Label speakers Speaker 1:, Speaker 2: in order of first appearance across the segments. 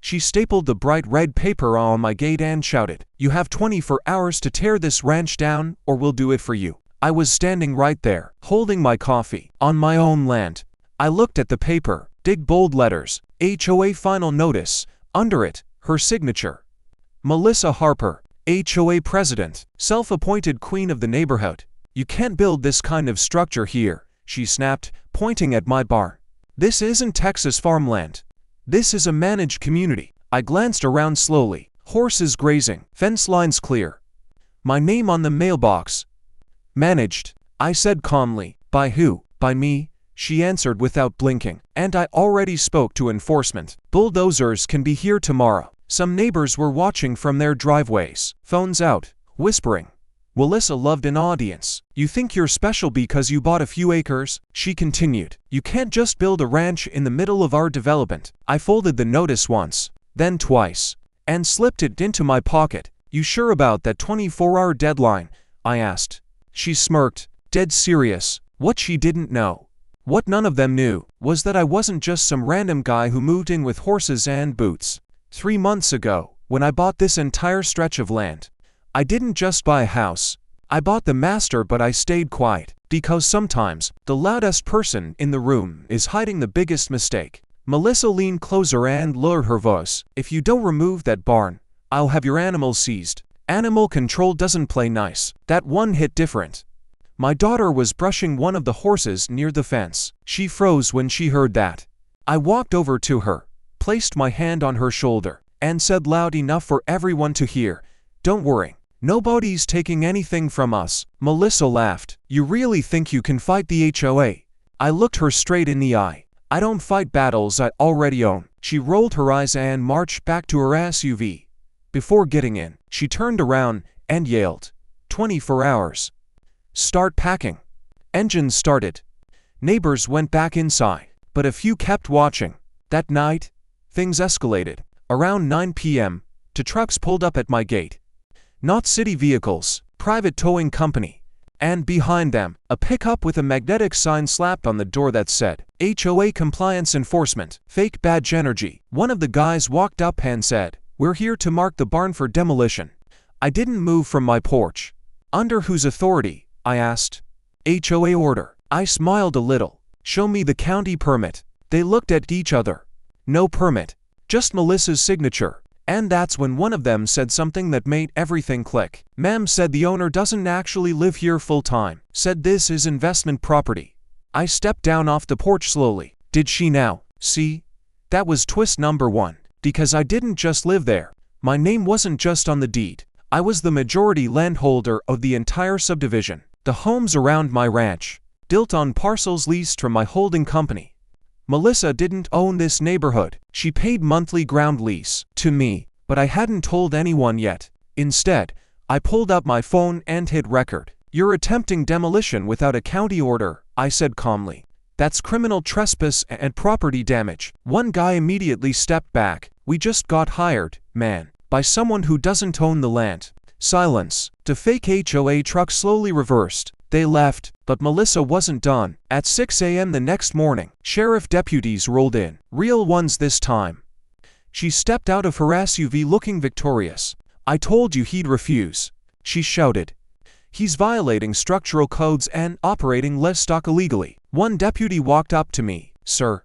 Speaker 1: She stapled the bright red paper on my gate and shouted, "You have 24 hours to tear this ranch down, or we'll do it for you." I was standing right there, holding my coffee, on my own land. I looked at the paper, big bold letters, HOA final notice, under it, her signature. Melissa Harper, HOA president, self-appointed queen of the neighborhood. "You can't build this kind of structure here," she snapped, pointing at my barn. "This isn't Texas farmland. This is a managed community." I glanced around slowly. Horses grazing, fence lines clear. My name on the mailbox. "Managed," I said calmly. "By who?" "By me," she answered without blinking. "And I already spoke to enforcement. Bulldozers can be here tomorrow." Some neighbors were watching from their driveways, phones out, whispering. Melissa loved an audience. "You think you're special because you bought a few acres?" she continued. "You can't just build a ranch in the middle of our development." I folded the notice once, then twice, and slipped it into my pocket. "You sure about that 24-hour deadline?" I asked. She smirked, dead serious. What she didn't know, what none of them knew, was that I wasn't just some random guy who moved in with horses and boots. 3 months ago, when I bought this entire stretch of land, I didn't just buy a house. I bought the master, but I stayed quiet, because sometimes the loudest person in the room is hiding the biggest mistake. Melissa leaned closer and lowered her voice. "If you don't remove that barn, I'll have your animals seized." Animal control doesn't play nice. That one hit different. My daughter was brushing one of the horses near the fence. She froze when she heard that. I walked over to her, placed my hand on her shoulder, and said loud enough for everyone to hear, "Don't worry. Nobody's taking anything from us." Melissa laughed. "You really think you can fight the HOA?" I looked her straight in the eye. "I don't fight battles I already own." She rolled her eyes and marched back to her SUV. Before getting in, she turned around and yelled, "24 hours. Start packing." Engines started. Neighbors went back inside, but a few kept watching. That night, things escalated. Around 9 p.m., 2 trucks pulled up at my gate. Not city vehicles, private towing company. And behind them, a pickup with a magnetic sign slapped on the door that said, HOA Compliance Enforcement, Fake Badge Energy. One of the guys walked up and said, "We're here to mark the barn for demolition." I didn't move from my porch. "Under whose authority?" I asked. "HOA order." I smiled a little. "Show me the county permit." They looked at each other. No permit, just Melissa's signature. And that's when one of them said something that made everything click. "Ma'am," said, "the owner doesn't actually live here full-time." Said, "This is investment property." I stepped down off the porch slowly. Did she now see? That was twist number 1. Because I didn't just live there. My name wasn't just on the deed. I was the majority landholder of the entire subdivision. The homes around my ranch, built on parcels leased from my holding company. Melissa didn't own this neighborhood. She paid monthly ground lease to me, but I hadn't told anyone yet. Instead, I pulled up my phone and hit record. "You're attempting demolition without a county order," I said calmly. "That's criminal trespass and property damage." One guy immediately stepped back. "We just got hired, man, by someone who doesn't own the land." Silence. The fake HOA truck slowly reversed. They left, but Melissa wasn't done. At 6 a.m. the next morning, sheriff deputies rolled in. Real ones this time. She stepped out of her SUV looking victorious. "I told you he'd refuse," she shouted. "He's violating structural codes and operating livestock illegally." One deputy walked up to me. "Sir,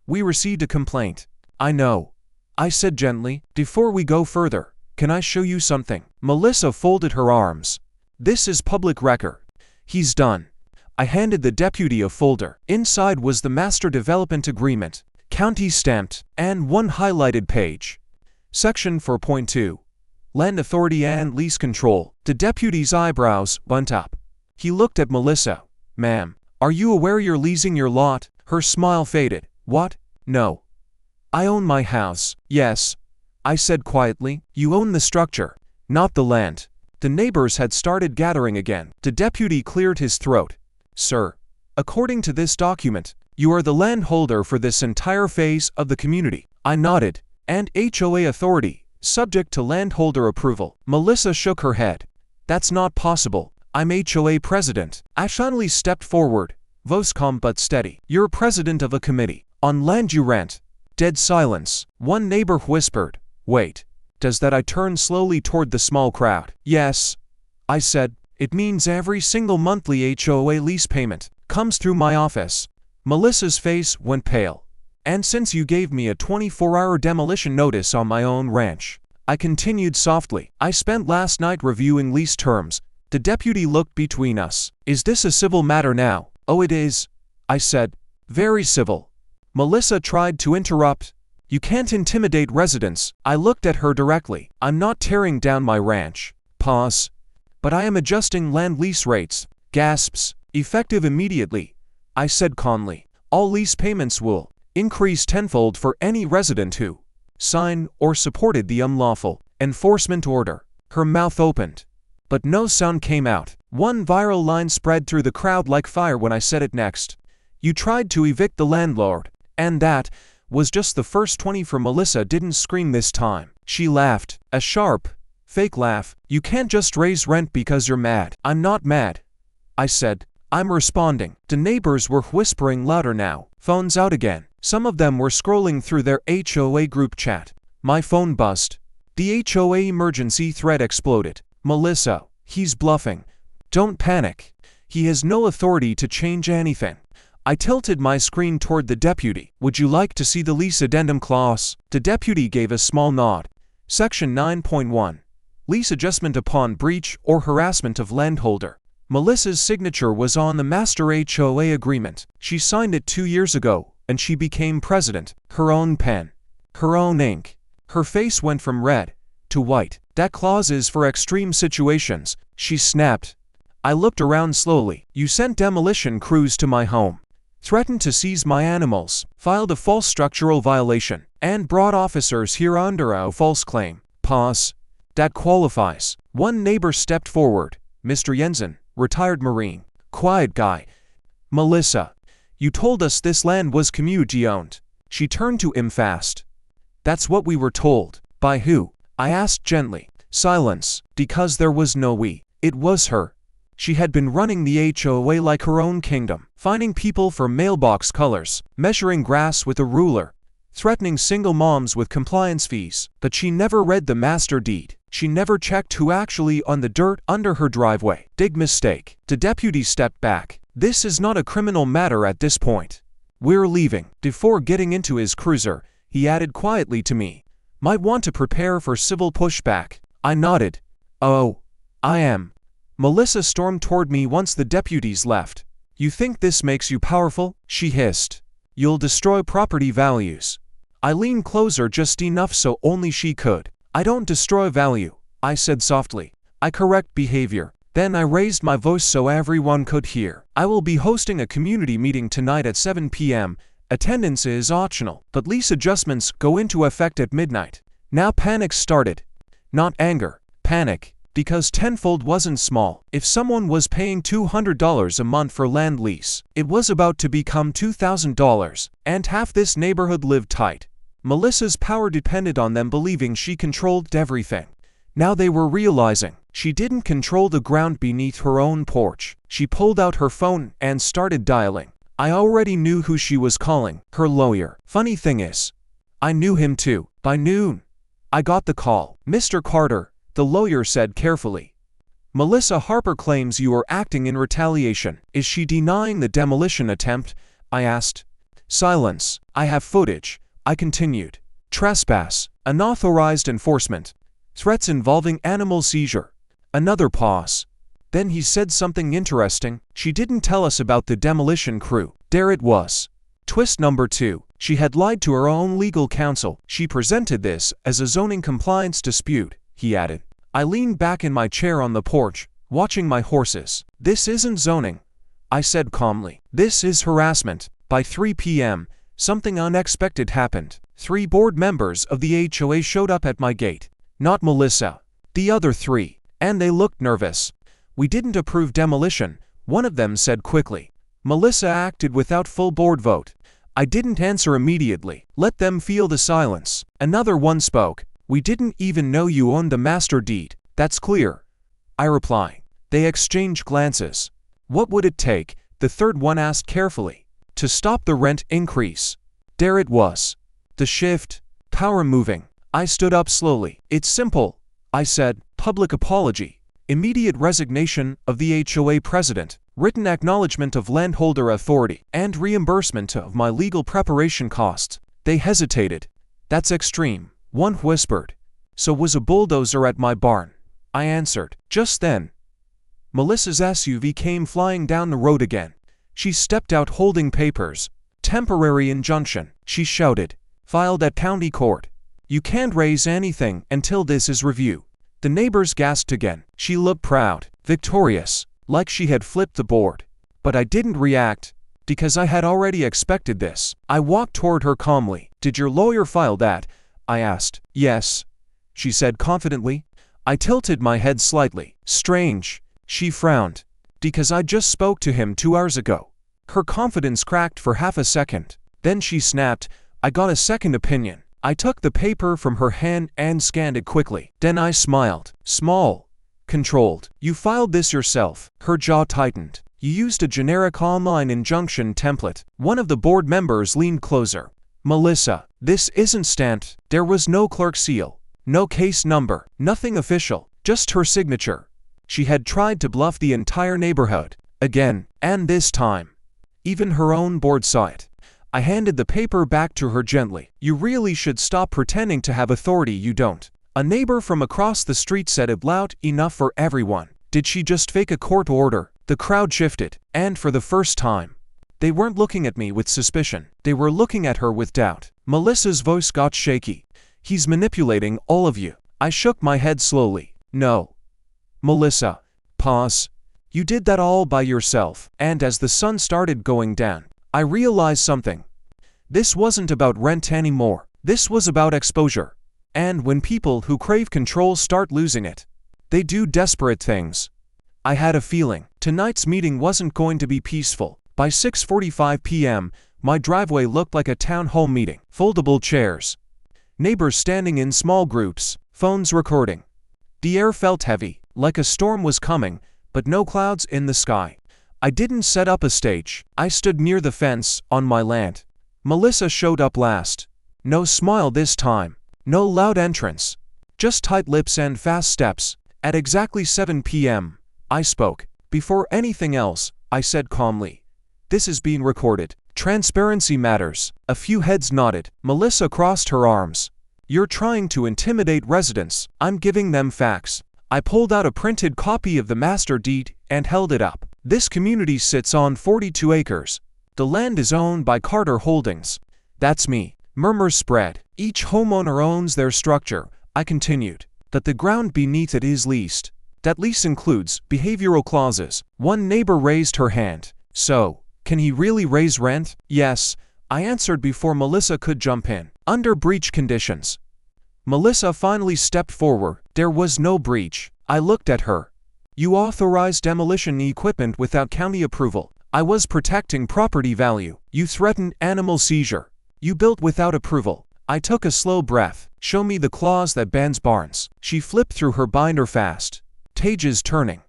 Speaker 1: we received a complaint." "I know," I said gently. "Before we go further, can I show you something?" Melissa folded her arms. "This is public record." "He's done." I handed the deputy a folder. Inside was the master development agreement, county stamped, and one highlighted page. Section 4.2. Land Authority and Lease Control. The deputy's eyebrows went up. He looked at Melissa. "Ma'am, are you aware you're leasing your lot?" Her smile faded. "What? No. I own my house." "Yes," I said quietly. "You own the structure, not the land." The neighbors had started gathering again. The deputy cleared his throat. "Sir, according to this document, you are the landholder for this entire phase of the community." I nodded. "And HOA authority, subject to landholder approval." Melissa shook her head. "That's not possible. I'm HOA president." I finally stepped forward, voice calm but steady. "You're president of a committee on land you rent. Dead silence. One neighbor whispered, "Wait. Does that?" I turned slowly toward the small crowd. "Yes," I said. "It means every single monthly HOA lease payment comes through my office." Melissa's face went pale. "And since you gave me a 24-hour demolition notice on my own ranch," I continued softly, "I spent last night reviewing lease terms." The deputy looked between us. "Is this a civil matter now?" "Oh, it is," I said. "Very civil." Melissa tried to interrupt. "You can't intimidate residents." I looked at her directly. "I'm not tearing down my ranch." Pause. "But I am adjusting land lease rates." Gasps. "Effective immediately," I said calmly. "All lease payments will increase tenfold for any resident who signed or supported the unlawful enforcement order." Her mouth opened, but no sound came out. One viral line spread through the crowd like fire when I said it next. "You tried to evict the landlord." And that was just the first 20 for Melissa didn't scream this time. She laughed, a sharp, fake laugh. "You can't just raise rent because you're mad." "I'm not mad," I said. "I'm responding." The neighbors were whispering louder now. Phones out again. Some of them were scrolling through their HOA group chat. My phone buzzed. The HOA emergency thread exploded. "Melissa, he's bluffing. Don't panic. He has no authority to change anything." I tilted my screen toward the deputy. "Would you like to see the lease addendum clause?" The deputy gave a small nod. Section 9.1. Lease adjustment upon breach or harassment of landholder. Melissa's signature was on the master HOA agreement. She signed it 2 years ago, and she became president. Her own pen. Her own ink. Her face went from red to white. "That clause is for extreme situations," she snapped. I looked around slowly. "You sent demolition crews to my home, threatened to seize my animals, filed a false structural violation, and brought officers here under a false claim." Pause. "That qualifies." One neighbor stepped forward. "Mr. Jensen, retired Marine. Quiet guy." "Melissa, you told us this land was community-owned." She turned to him fast. "That's what we were told." "By who?" I asked gently. Silence. Because there was no we. It was her. She had been running the HOA like her own kingdom, finding people for mailbox colors, measuring grass with a ruler, threatening single moms with compliance fees. But she never read the master deed. She never checked who actually owned the dirt under her driveway. Big mistake. The deputy stepped back. "This is not a criminal matter at this point. We're leaving." Before getting into his cruiser, he added quietly to me, "Might want to prepare for civil pushback." I nodded. "Oh, I am." Melissa stormed toward me once the deputies left. "You think this makes you powerful?" she hissed. "You'll destroy property values." I leaned closer just enough so only she could. "I don't destroy value," I said softly. "I correct behavior." Then I raised my voice so everyone could hear. "I will be hosting a community meeting tonight at 7 p.m. Attendance is optional, but lease adjustments go into effect at midnight." Now panic started. Not anger, panic. Because Tenfold wasn't small. If someone was paying $200 a month for land lease, it was about to become $2,000, and half this neighborhood lived tight. Melissa's power depended on them believing she controlled everything. Now they were realizing she didn't control the ground beneath her own porch. She pulled out her phone and started dialing. I already knew who she was calling, her lawyer. Funny thing is, I knew him too. By noon, I got the call. "Mr. Carter," the lawyer said carefully, "Melissa Harper claims you are acting in retaliation." "Is she denying the demolition attempt?" I asked. Silence. "I have footage," I continued. "Trespass, unauthorized enforcement, threats involving animal seizure." Another pause. Then he said something interesting. "She didn't tell us about the demolition crew." There it was. Twist number 2. She had lied to her own legal counsel. "She presented this as a zoning compliance dispute," he added. I leaned back in my chair on the porch, watching my horses. "This isn't zoning," I said calmly. "This is harassment." By 3 p.m., something unexpected happened. 3 board members of the HOA showed up at my gate. Not Melissa. The other 3. And they looked nervous. "We didn't approve demolition," one of them said quickly. Melissa acted without full board vote. I didn't answer immediately. Let them feel the silence. Another one spoke. "We didn't even know you owned the master deed." "That's clear," I replied. They exchanged glances. "What would it take?" the third one asked carefully. "To stop the rent increase." There it was. The shift. Power moving. I stood up slowly. It's simple, I said. Public apology. Immediate resignation of the HOA president. Written acknowledgement of landholder authority. And reimbursement of my legal preparation costs. They hesitated. That's extreme, one whispered. So was a bulldozer at my barn, I answered. Just then, Melissa's SUV came flying down the road again. She stepped out holding papers. Temporary injunction, she shouted. Filed at county court. You can't raise anything until this is reviewed. The neighbors gasped again. She looked proud, victorious, like she had flipped the board. But I didn't react, because I had already expected this. I walked toward her calmly. Did your lawyer file that? I asked. Yes, she said confidently. I tilted my head slightly. Strange, she frowned. Because I just spoke to him 2 hours ago. Her confidence cracked for half a second. Then she snapped, I got a second opinion. I took the paper from her hand and scanned it quickly. Then I smiled. Small. Controlled. You filed this yourself. Her jaw tightened. You used a generic online injunction template. One of the board members leaned closer. Melissa, this isn't stamped. There was no clerk seal. No case number. Nothing official. Just her signature. She had tried to bluff the entire neighborhood. Again, and this time. Even her own board saw it. I handed the paper back to her gently. You really should stop pretending to have authority you don't. A neighbor from across the street said it loud enough for everyone. Did she just fake a court order? The crowd shifted, and for the first time, they weren't looking at me with suspicion. They were looking at her with doubt. Melissa's voice got shaky. He's manipulating all of you. I shook my head slowly. No. Melissa. Pause. You did that all by yourself. And as the sun started going down, I realized something. This wasn't about rent anymore. This was about exposure. And when people who crave control start losing it, they do desperate things. I had a feeling tonight's meeting wasn't going to be peaceful. By 6:45 p.m., my driveway looked like a town hall meeting. Foldable chairs. Neighbors standing in small groups. Phones recording. The air felt heavy, like a storm was coming, but no clouds in the sky. I didn't set up a stage. I stood near the fence, on my land. Melissa showed up last. No smile this time. No loud entrance. Just tight lips and fast steps. At exactly 7 p.m., I spoke. Before anything else, I said calmly, this is being recorded. Transparency matters. A few heads nodded. Melissa crossed her arms. You're trying to intimidate residents. I'm giving them facts. I pulled out a printed copy of the master deed and held it up. This community sits on 42 acres. The land is owned by Carter Holdings. That's me. Murmurs spread. Each homeowner owns their structure. I continued. That the ground beneath it is leased. That lease includes behavioral clauses. One neighbor raised her hand. So, can he really raise rent? Yes, I answered before Melissa could jump in. Under breach conditions. Melissa finally stepped forward. There was no breach. I looked at her. You authorized demolition equipment without county approval. I was protecting property value. You threatened animal seizure. You built without approval. I took a slow breath. Show me the clause that bans barns. She flipped through her binder fast. Pages turning.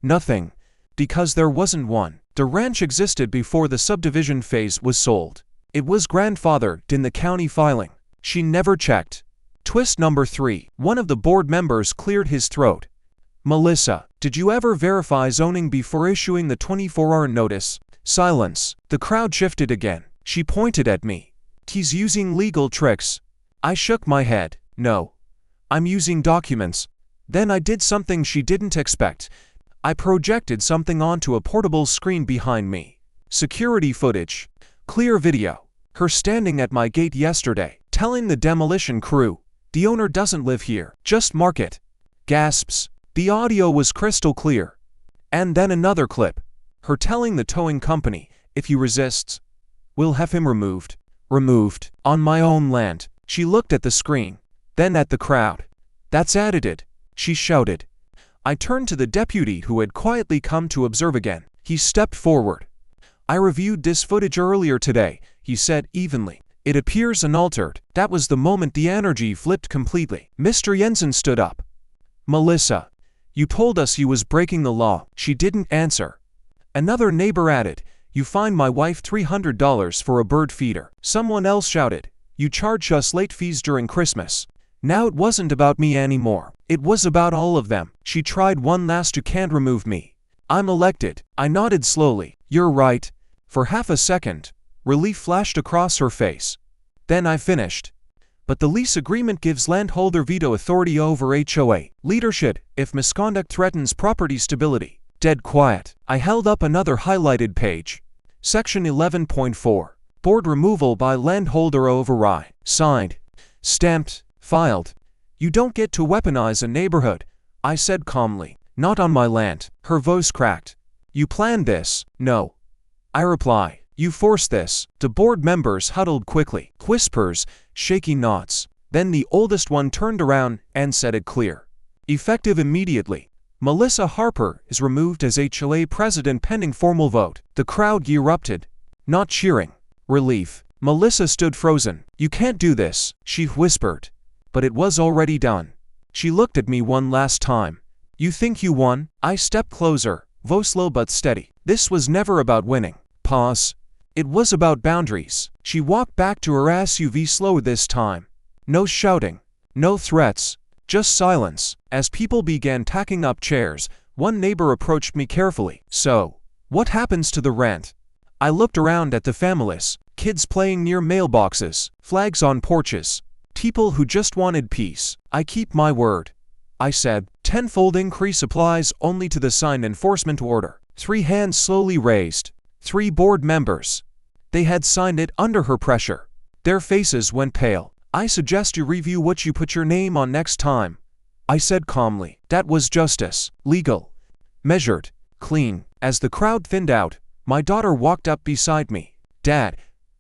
Speaker 1: Nothing. Because there wasn't one. The ranch existed before the subdivision phase was sold. It was grandfathered in the county filing. She never checked. Twist number 3. One of the board members cleared his throat. Melissa, did you ever verify zoning before issuing the 24-hour notice? Silence. The crowd shifted again. She pointed at me. He's using legal tricks. I shook my head. No. I'm using documents. Then I did something she didn't expect. I projected something onto a portable screen behind me. Security footage. Clear video. Her standing at my gate yesterday, telling the demolition crew, the owner doesn't live here, just mark it. Gasps. The audio was crystal clear. And then another clip. Her telling the towing company, if he resists, we'll have him removed. Removed. On my own land. She looked at the screen. Then at the crowd. That's edited. She shouted. I turned to the deputy who had quietly come to observe again. He stepped forward. I reviewed this footage earlier today, he said evenly. It appears unaltered. That was the moment the energy flipped completely. Mr. Jensen stood up. Melissa, you told us you was breaking the law. She didn't answer. Another neighbor added, you fined my wife $300 for a bird feeder. Someone else shouted, You charged us late fees during Christmas. Now it wasn't about me anymore. It was about all of them. She tried one last "you can't remove me. I'm elected." I nodded slowly. "You're right." For half a second, relief flashed across her face. Then I finished. "But the lease agreement gives landholder veto authority over HOA leadership if misconduct threatens property stability." Dead quiet. I held up another highlighted page. Section 11.4. Board removal by landholder override. Signed. Stamped. Filed. "You don't get to weaponize a neighborhood," I said calmly. "Not on my land." Her voice cracked. "You planned this." "No," I reply. "You forced this." The board members huddled quickly. Whispers, shaky nods. Then the oldest one turned around and said it clear. "Effective immediately. Melissa Harper is removed as HOA president pending formal vote." The crowd erupted. Not cheering. Relief. Melissa stood frozen. "You can't do this," she whispered. But it was already done. She looked at me one last time. "You think you won?" I stepped closer, voice low but steady. This was never about winning. Pause. It was about boundaries. She walked back to her SUV slow this time. No shouting. No threats. Just silence. As people began tacking up chairs, one neighbor approached me carefully. "So, what happens to the rent?" I looked around at the families. Kids playing near mailboxes, flags on porches. People who just wanted peace. "I keep my word," I said. "Tenfold increase applies only to the signed enforcement order." 3 hands slowly raised. 3 board members. They had signed it under her pressure. Their faces went pale. "I suggest you review what you put your name on next time," I said calmly. That was justice. Legal. Measured. Clean. As the crowd thinned out, my daughter walked up beside me. "Dad,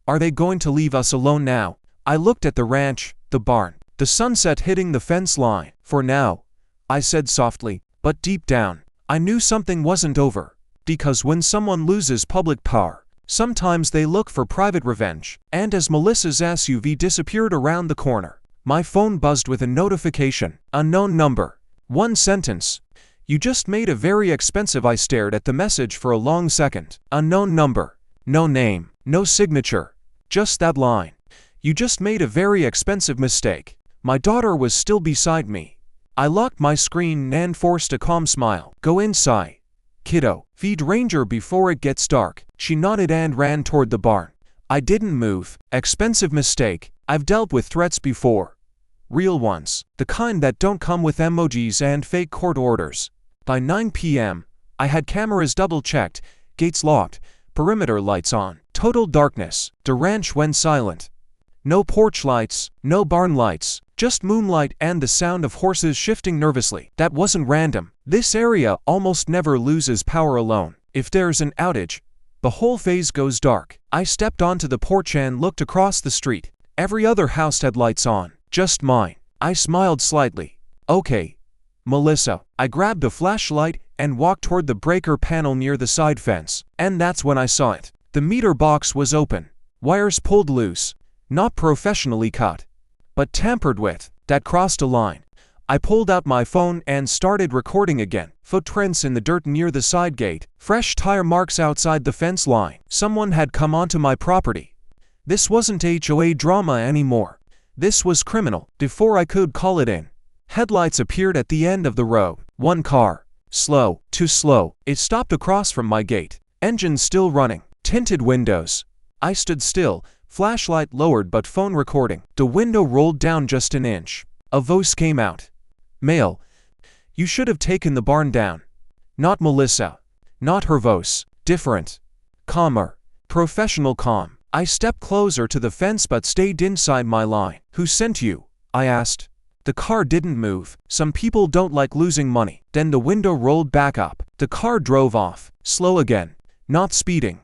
Speaker 1: are they going to leave us alone now?" I looked at the ranch, the barn, the sunset hitting the fence line. "For now," I said softly, but deep down, I knew something wasn't over. Because when someone loses public power, sometimes they look for private revenge. And as Melissa's SUV disappeared around the corner, my phone buzzed with a notification. Unknown number. 1 sentence. "You just made a very expensive." I stared at the message for a long second. Unknown number. No name. No signature. Just that line. "You just made a very expensive mistake." My daughter was still beside me. I locked my screen and forced a calm smile. "Go inside, kiddo. Feed Ranger before it gets dark." She nodded and ran toward the barn. I didn't move. Expensive mistake. I've dealt with threats before. Real ones. The kind that don't come with emojis and fake court orders. By 9 p.m., I had cameras double-checked, gates locked, perimeter lights on. Total darkness. The ranch went silent. No porch lights, no barn lights, just moonlight and the sound of horses shifting nervously. That wasn't random. This area almost never loses power alone. If there's an outage, the whole phase goes dark. I stepped onto the porch and looked across the street. Every other house had lights on, just mine. I smiled slightly. "Okay, Melissa." I grabbed a flashlight and walked toward the breaker panel near the side fence. And that's when I saw it. The meter box was open. Wires pulled loose. Not professionally cut, but tampered with. That crossed a line. I pulled out my phone and started recording again. Footprints in the dirt near the side gate. Fresh tire marks outside the fence line. Someone had come onto my property. This wasn't HOA drama anymore. This was criminal. Before I could call it in, headlights appeared at the end of the road. 1 car. Slow. Too slow. It stopped across from my gate. Engine still running. Tinted windows. I stood still. Flashlight lowered but phone recording. The window rolled down just an inch. A voice came out. Male. "You should have taken the barn down." Not Melissa. Not her voice. Different. Calmer. Professional calm. I stepped closer to the fence but stayed inside my line. "Who sent you?" I asked. The car didn't move. Some people don't like losing money. Then the window rolled back up. The car drove off. Slow again. Not speeding.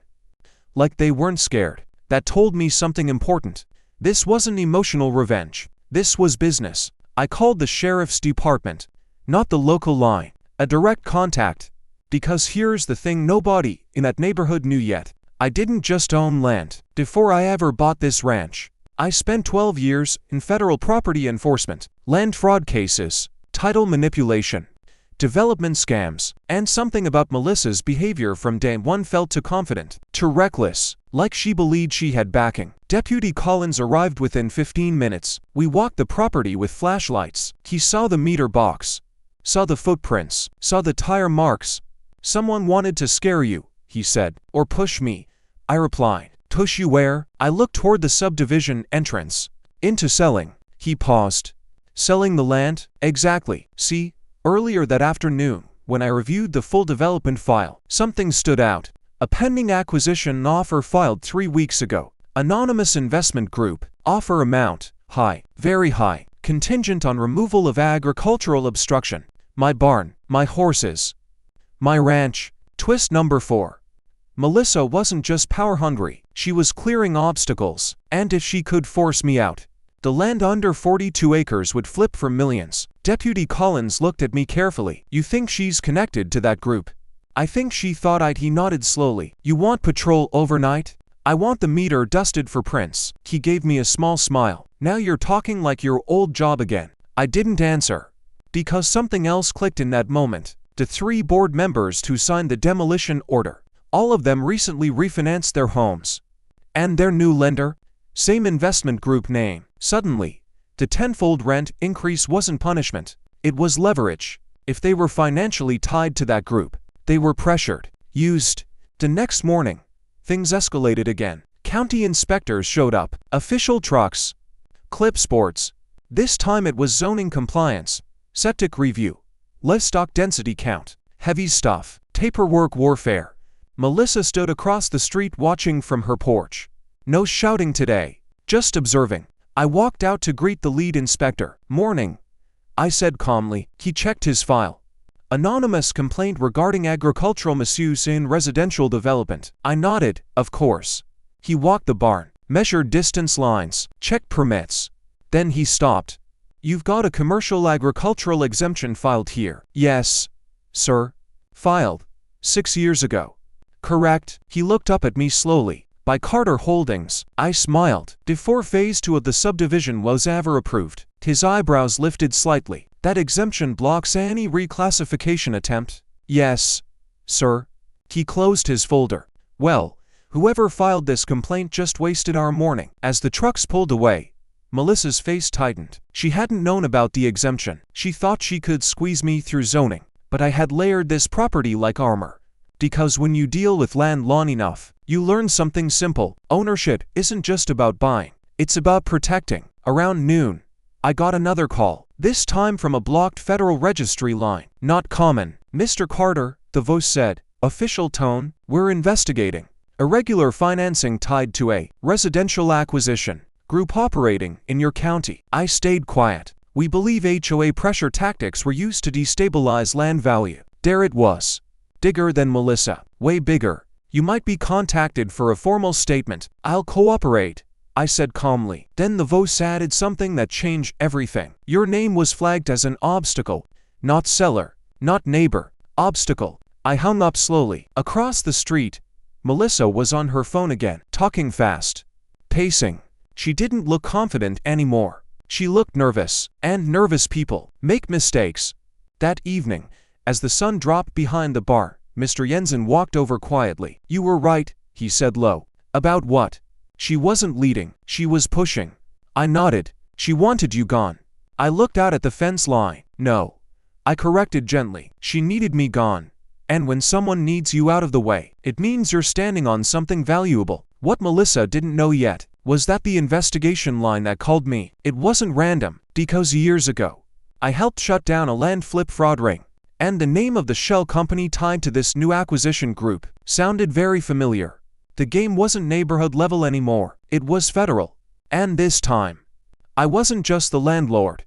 Speaker 1: Like they weren't scared. That told me something important. This wasn't emotional revenge. This was business. I called the sheriff's department. Not the local line. A direct contact. Because here's the thing nobody in that neighborhood knew yet. I didn't just own land. Before I ever bought this ranch, I spent 12 years in federal property enforcement, land fraud cases, title manipulation, development scams, and something about Melissa's behavior from day one felt too confident, too reckless, like she believed she had backing. Deputy Collins arrived within 15 minutes. We walked the property with flashlights. He saw the meter box, saw the footprints, saw the tire marks. "Someone wanted to scare you," he said. "Or push me," I replied. "Push you where?" I looked toward the subdivision entrance. "Into selling." He paused. "Selling the land?" "Exactly. See, earlier that afternoon, when I reviewed the full development file, something stood out. A pending acquisition offer filed 3 weeks ago. Anonymous investment group. Offer amount, high, very high, contingent on removal of agricultural obstruction. My barn, my horses, my ranch." Twist number 4. Melissa wasn't just power-hungry, she was clearing obstacles, and if she could force me out, the land under 42 acres would flip for millions. Deputy Collins looked at me carefully. "You think she's connected to that group?" I think she thought He nodded slowly. "You want patrol overnight?" "I want the meter dusted for prints." He gave me a small smile. "Now you're talking like your old job again." I didn't answer, because something else clicked in that moment. The 3 board members who signed the demolition order, all of them recently refinanced their homes. And their new lender? Same investment group name. Suddenly, the tenfold rent increase wasn't punishment. It was leverage. If they were financially tied to that group, they were pressured, used. The next morning, things escalated again. County inspectors showed up. Official trucks. Clip sports. This time it was zoning compliance, septic review, livestock density count, heavy stuff, paperwork warfare. Melissa stood across the street watching from her porch. No shouting today, just observing. I walked out to greet the lead inspector. "Morning," I said calmly. He checked his file. "Anonymous complaint regarding agricultural misuse in residential development." I nodded, "Of course." He walked the barn, measured distance lines, checked permits. Then he stopped. "You've got a commercial agricultural exemption filed here." "Yes, sir." "Filed 6 years ago." "Correct." He looked up at me slowly. "By Carter Holdings." I smiled. "Before phase 2 of the subdivision was ever approved." His eyebrows lifted slightly. "That exemption blocks any reclassification attempt?" "Yes, sir." He closed his folder. "Well, whoever filed this complaint just wasted our morning." As the trucks pulled away, Melissa's face tightened. She hadn't known about the exemption. She thought she could squeeze me through zoning. But I had layered this property like armor. Because when you deal with land long enough, you learn something simple. Ownership isn't just about buying. It's about protecting. Around noon, I got another call. This time from a blocked Federal Registry line. "Not common." "Mr. Carter," the voice said. Official tone. "We're investigating irregular financing tied to a residential acquisition group operating in your county." I stayed quiet. "We believe HOA pressure tactics were used to destabilize land value." There it was. Bigger than Melissa. Way bigger. "You might be contacted for a formal statement." "I'll cooperate," I said calmly. Then the voice added something that changed everything. "Your name was flagged as an obstacle. Not seller, not neighbor. Obstacle." I hung up slowly. Across the street, Melissa was on her phone again, talking fast, pacing. She didn't look confident anymore. She looked nervous, and nervous people make mistakes. That evening, as the sun dropped behind the bar, Mr. Jensen walked over quietly. "You were right," he said low. "About what?" "She wasn't leading, she was pushing." I nodded. "She wanted you gone." I looked out at the fence line. "No," I corrected gently. "She needed me gone. And when someone needs you out of the way, it means you're standing on something valuable." What Melissa didn't know yet was that the investigation line that called me, it wasn't random, because years ago, I helped shut down a land flip fraud ring. And the name of the shell company tied to this new acquisition group sounded very familiar. The game wasn't neighborhood level anymore, it was federal. And this time, I wasn't just the landlord.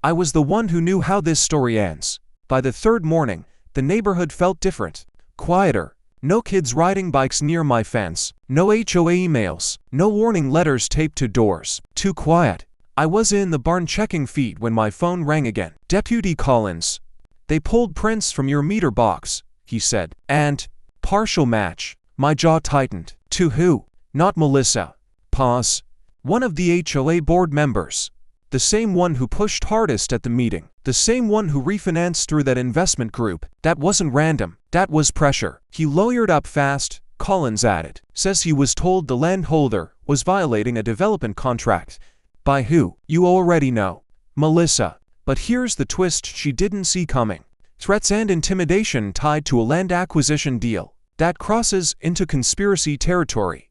Speaker 1: I was the one who knew how this story ends. By the third morning, the neighborhood felt different, quieter. No kids riding bikes near my fence, no HOA emails, no warning letters taped to doors. Too quiet. I was in the barn checking feet when my phone rang again. "Deputy Collins, they pulled prints from your meter box," he said. "And partial match." My jaw tightened. "To who?" "Not Melissa." Pause. "One of the HOA board members." The same one who pushed hardest at the meeting. The same one who refinanced through that investment group. That wasn't random. That was pressure. He lawyered up fast, Collins added. Says he was told the landholder was violating a development contract. By who? You already know. Melissa. But here's the twist she didn't see coming. Threats and intimidation tied to a land acquisition deal. That crosses into conspiracy territory.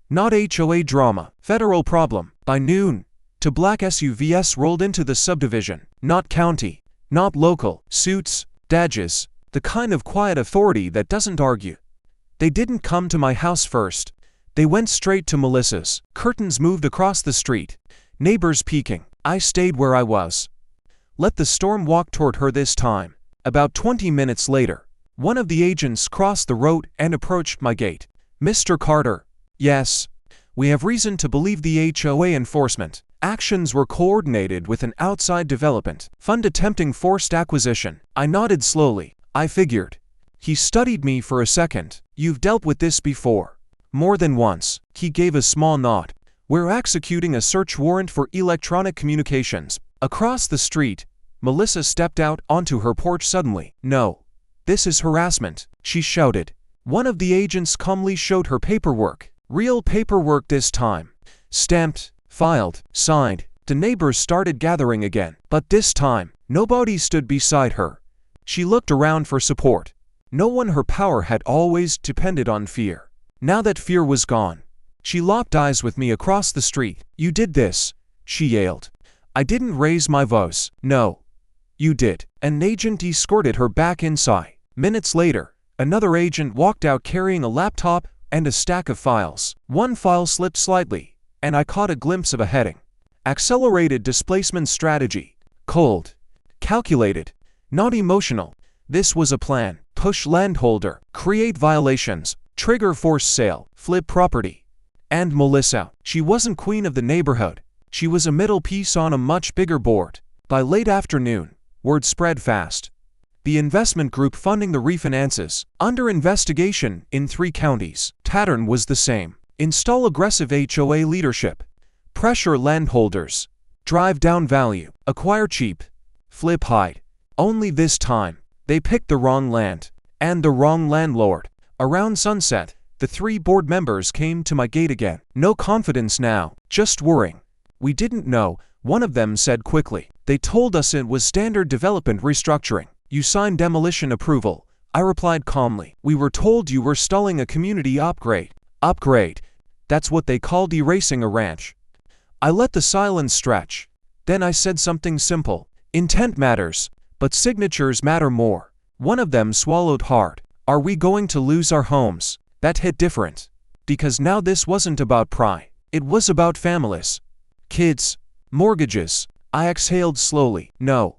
Speaker 1: Not HOA drama. Federal problem. By noon, two black SUVs rolled into the subdivision. Not county. Not local. Suits, badges. The kind of quiet authority that doesn't argue. They didn't come to my house first. They went straight to Melissa's. Curtains moved across the street. Neighbors peeking. I stayed where I was. Let the storm walk toward her this time. About 20 minutes later, one of the agents crossed the road and approached my gate. Mr. Carter. Yes. We have reason to believe the HOA enforcement actions were coordinated with an outside development fund attempting forced acquisition. I nodded slowly. I figured. He studied me for a second. You've dealt with this before. More than once. He gave a small nod. We're executing a search warrant for electronic communications. Across the street, Melissa stepped out onto her porch suddenly. No. This is harassment, she shouted. One of the agents calmly showed her paperwork. Real paperwork this time. Stamped, filed, signed. The neighbors started gathering again. But this time, nobody stood beside her. She looked around for support. No one. Her power had always depended on fear. Now that fear was gone, she locked eyes with me across the street. You did this, she yelled. I didn't raise my voice. No. You did. An agent escorted her back inside. Minutes later, another agent walked out carrying a laptop and a stack of files. One file slipped slightly, and I caught a glimpse of a heading. Accelerated displacement strategy. Cold. Calculated. Not emotional. This was a plan. Push landholder. Create violations. Trigger forced sale. Flip property. And Melissa. She wasn't queen of the neighborhood. She was a middle piece on a much bigger board. By late afternoon, word spread fast. The investment group funding the refinances, under investigation in 3 counties. Pattern was the same. Install aggressive HOA leadership. Pressure landholders. Drive down value. Acquire cheap. Flip high. Only this time, they picked the wrong land. And the wrong landlord. Around sunset, the 3 board members came to my gate again. No confidence now, just worrying. We didn't know, one of them said quickly. They told us it was standard development restructuring. You signed demolition approval. I replied calmly. We were told you were stalling a community upgrade. Upgrade. That's what they called erasing a ranch. I let the silence stretch. Then I said something simple. Intent matters, but signatures matter more. One of them swallowed hard. Are we going to lose our homes? That hit different. Because now this wasn't about pride. It was about families. Kids. Mortgages. I exhaled slowly. No.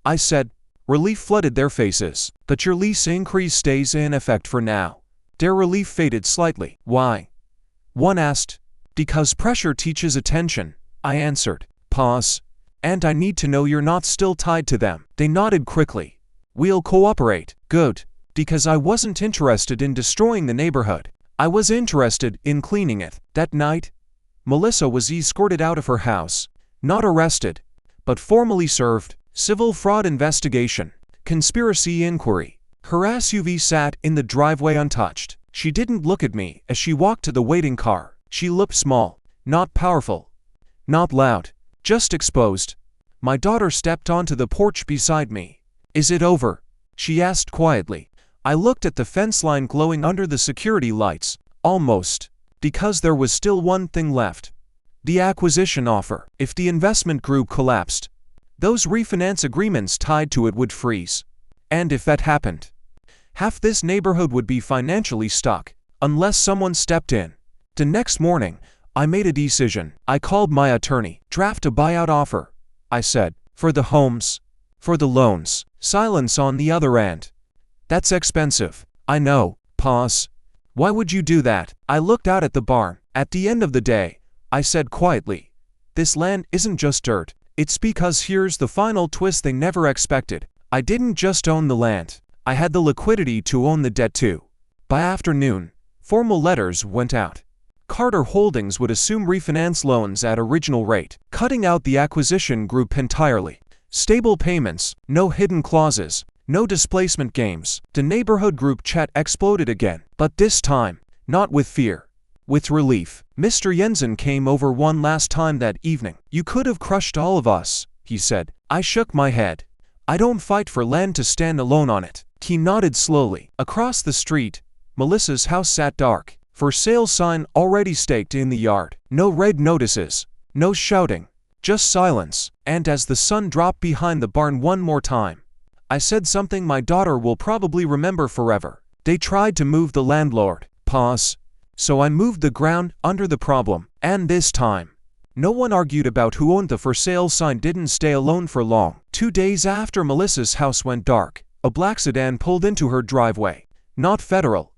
Speaker 1: I said. Relief flooded their faces. But your lease increase stays in effect for now. Their relief faded slightly. Why? One asked. Because pressure teaches attention, I answered. Pause. And I need to know you're not still tied to them. They nodded quickly. We'll cooperate. Good. Because I wasn't interested in destroying the neighborhood. I was interested in cleaning it. That night, Melissa was escorted out of her house. Not arrested, but formally served. Civil fraud investigation. Conspiracy inquiry. Her SUV sat in the driveway untouched. She didn't look at me as she walked to the waiting car. She looked small, not powerful, not loud, just exposed. My daughter stepped onto the porch beside me. Is it over? She asked quietly. I looked at the fence line glowing under the security lights. Almost. Because there was still one thing left. The acquisition offer. If the investment group collapsed, those refinance agreements tied to it would freeze. And if that happened, half this neighborhood would be financially stuck, unless someone stepped in. The next morning, I made a decision. I called my attorney. Draft a buyout offer, I said. For the homes. For the loans. Silence on the other end. That's expensive. I know. Pause. Why would you do that? I looked out at the barn. At the end of the day, I said quietly, this land isn't just dirt. It's because here's the final twist they never expected. I didn't just own the land. I had the liquidity to own the debt too. By afternoon, formal letters went out. Carter Holdings would assume refinance loans at original rate, cutting out the acquisition group entirely. Stable payments, no hidden clauses, no displacement games. The neighborhood group chat exploded again, but this time, not with fear. With relief. Mr. Jensen came over one last time that evening. "You could have crushed all of us," he said. I shook my head. "I don't fight for land to stand alone on it." He nodded slowly. Across the street, Melissa's house sat dark. For sale sign already staked in the yard. No red notices. No shouting. Just silence. And as the sun dropped behind the barn one more time, I said something my daughter will probably remember forever. "They tried to move the landlord." Pause. "So I moved the ground under the problem. And this time, no one argued about who owned the for sale sign. Didn't stay alone for long. 2 days after Melissa's house went dark, a black sedan pulled into her driveway. Not federal.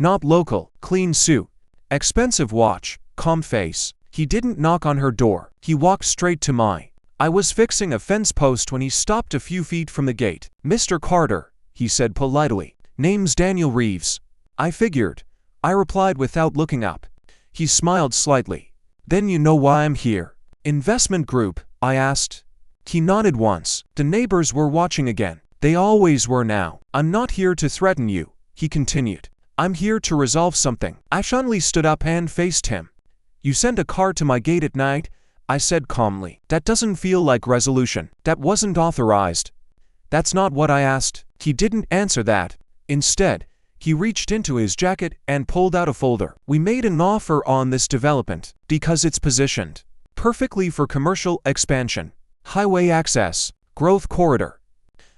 Speaker 1: Not local. Clean suit. Expensive watch. Calm face. He didn't knock on her door. He walked straight to mine. I was fixing a fence post when he stopped a few feet from the gate. "Mr. Carter," he said politely. "Name's Daniel Reeves." "I figured," I replied without looking up. He smiled slightly. "Then you know why I'm here." "Investment group?" I asked. He nodded once. The neighbors were watching again. They always were now. "I'm not here to threaten you," he continued. "I'm here to resolve something." I suddenly stood up and faced him. "You sent a car to my gate at night," I said calmly. "That doesn't feel like resolution. That wasn't authorized." "That's not what I asked." He didn't answer that. Instead, he reached into his jacket and pulled out a folder. "We made an offer on this development because it's positioned perfectly for commercial expansion, highway access, growth corridor,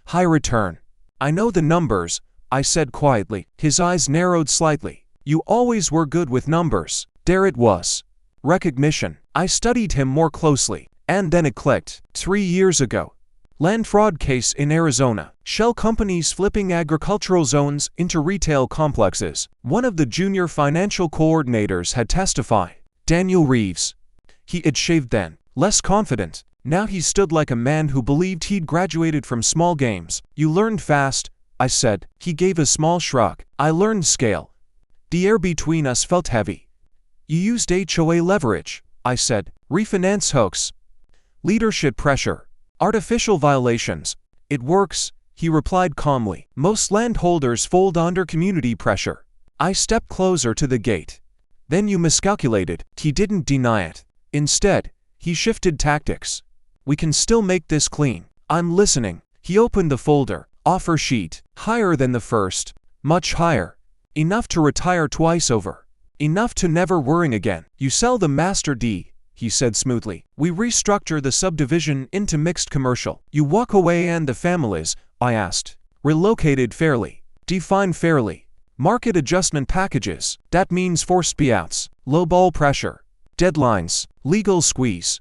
Speaker 1: high return." "I know the numbers," I said quietly. His eyes narrowed slightly. "You always were good with numbers." There it was. Recognition. I studied him more closely, and then it clicked. 3 years ago. Land fraud case in Arizona. Shell companies flipping agricultural zones into retail complexes. One of the junior financial coordinators had testified. Daniel Reeves. He had shaved then. Less confident. Now he stood like a man who believed he'd graduated from small games. "You learned fast," I said. He gave a small shrug. "I learned scale." The air between us felt heavy. "You used HOA leverage," I said. "Refinance hoax. Leadership pressure. Artificial violations." "It works," he replied calmly. "Most landholders fold under community pressure." I stepped closer to the gate. "Then you miscalculated." He didn't deny it. Instead, he shifted tactics. "We can still make this clean." "I'm listening." He opened the folder. Offer sheet. Higher than the first. Much higher. Enough to retire twice over. Enough to never worrying again. "You sell the master D," he said smoothly. "We restructure the subdivision into mixed commercial. You walk away and the families," I asked. "Relocated fairly." "Define fairly." "Market adjustment packages." "That means forced payouts, low-ball pressure, deadlines, legal squeeze."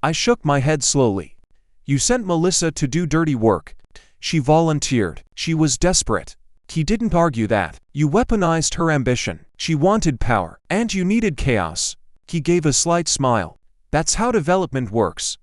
Speaker 1: I shook my head slowly. "You sent Melissa to do dirty work." She volunteered. She was desperate. He didn't argue that. "You weaponized her ambition. She wanted power. And you needed chaos." He gave a slight smile. "That's how development works."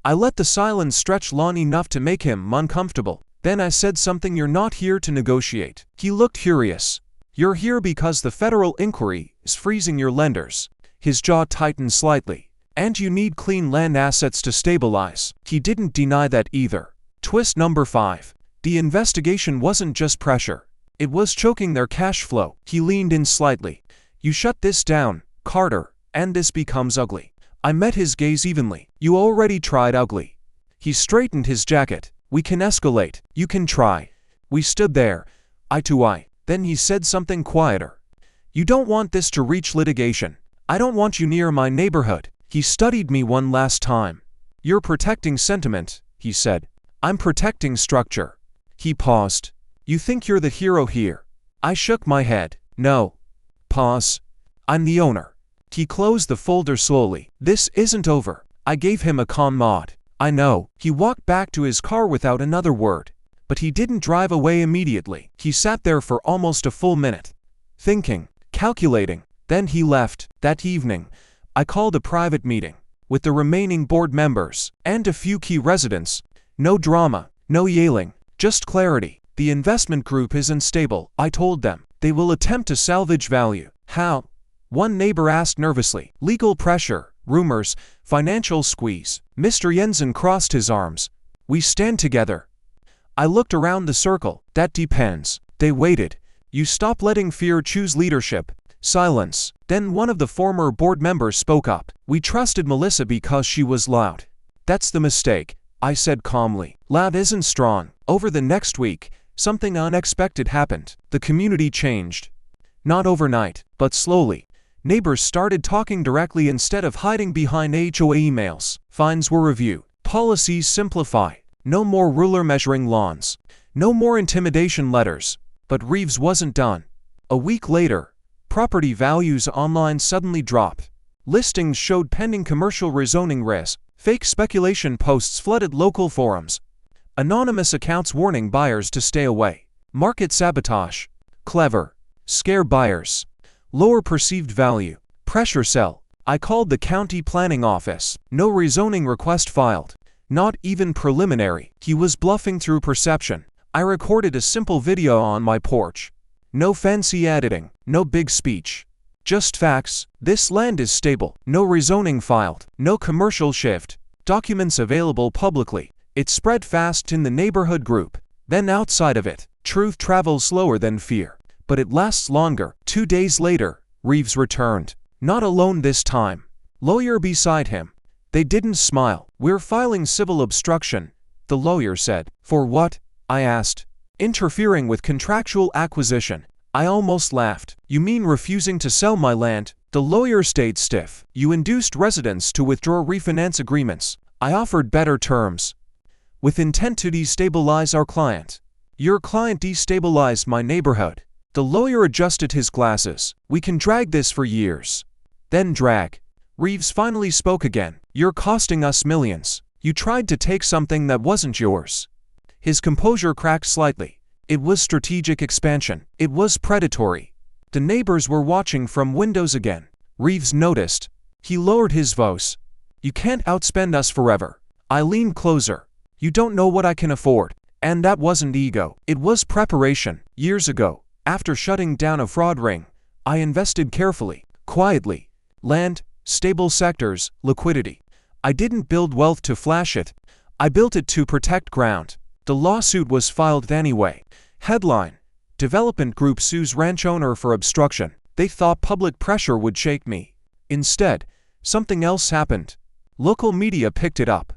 Speaker 1: I let the silence stretch long enough to make him uncomfortable. Then I said something. "You're not here to negotiate." He looked curious. "You're here because the federal inquiry is freezing your lenders." His jaw tightened slightly. "And you need clean land assets to stabilize." He didn't deny that either. Twist number 5. The investigation wasn't just pressure. It was choking their cash flow. He leaned in slightly. "You shut this down, Carter, and this becomes ugly." I met his gaze evenly. "You already tried ugly." He straightened his jacket. "We can escalate. You can try." We stood there, eye to eye. Then he said something quieter. "You don't want this to reach litigation. I don't want you near my neighborhood." He studied me one last time. "You're protecting sentiment," he said. "I'm protecting structure." He paused. "You think you're the hero here?" I shook my head. "No." Pause. "I'm the owner." He closed the folder slowly. "This isn't over." I gave him a calm nod. "I know." He walked back to his car without another word. But he didn't drive away immediately. He sat there for almost a full minute. Thinking, calculating. Then he left. That evening, I called a private meeting with the remaining board members and a few key residents. No drama, no yelling, just clarity. "The investment group is unstable," I told them. "They will attempt to salvage value." "How?" One neighbor asked nervously. Legal pressure, rumors, financial squeeze. Mr. Jensen crossed his arms. We stand together. I looked around the circle. That depends. They waited. You stop letting fear choose leadership. Silence. Then one of the former board members spoke up. We trusted Melissa because she was loud. That's the mistake, I said calmly. Loud isn't strong. Over the next week, something unexpected happened. The community changed. Not overnight, but slowly. Neighbors started talking directly instead of hiding behind HOA emails. Fines were reviewed. Policies simplified. No more ruler measuring lawns. No more intimidation letters. But Reeves wasn't done. A week later, property values online suddenly dropped. Listings showed pending commercial rezoning risk. Fake speculation posts flooded local forums. Anonymous accounts warning buyers to stay away. Market sabotage. Clever. Scare buyers. Lower perceived value. Pressure sell. I called the county planning office. No rezoning request filed. Not even preliminary. He was bluffing through perception. I recorded a simple video on my porch. No fancy editing. No big speech. Just facts. This land is stable. No rezoning filed. No commercial shift. Documents available publicly. It spread fast in the neighborhood group. Then outside of it, truth travels slower than fear. But it lasts longer. 2 days later, Reeves returned. Not alone this time. Lawyer beside him. They didn't smile. We're filing civil obstruction, the lawyer said. For what? I asked. Interfering with contractual acquisition. I almost laughed. You mean refusing to sell my land? The lawyer stayed stiff. You induced residents to withdraw refinance agreements. I offered better terms, with intent to destabilize our client. Your client destabilized my neighborhood. The lawyer adjusted his glasses. We can drag this for years. Then drag. Reeves finally spoke again. You're costing us millions. You tried to take something that wasn't yours. His composure cracked slightly. It was strategic expansion. It was predatory. The neighbors were watching from windows again. Reeves noticed. He lowered his voice. You can't outspend us forever. I leaned closer. You don't know what I can afford. And that wasn't ego. It was preparation. Years ago, after shutting down a fraud ring, I invested carefully, quietly. Land, stable sectors, liquidity. I didn't build wealth to flash it. I built it to protect ground. The lawsuit was filed anyway. Headline: Development Group sues ranch owner for obstruction. They thought public pressure would shake me. Instead, something else happened. Local media picked it up.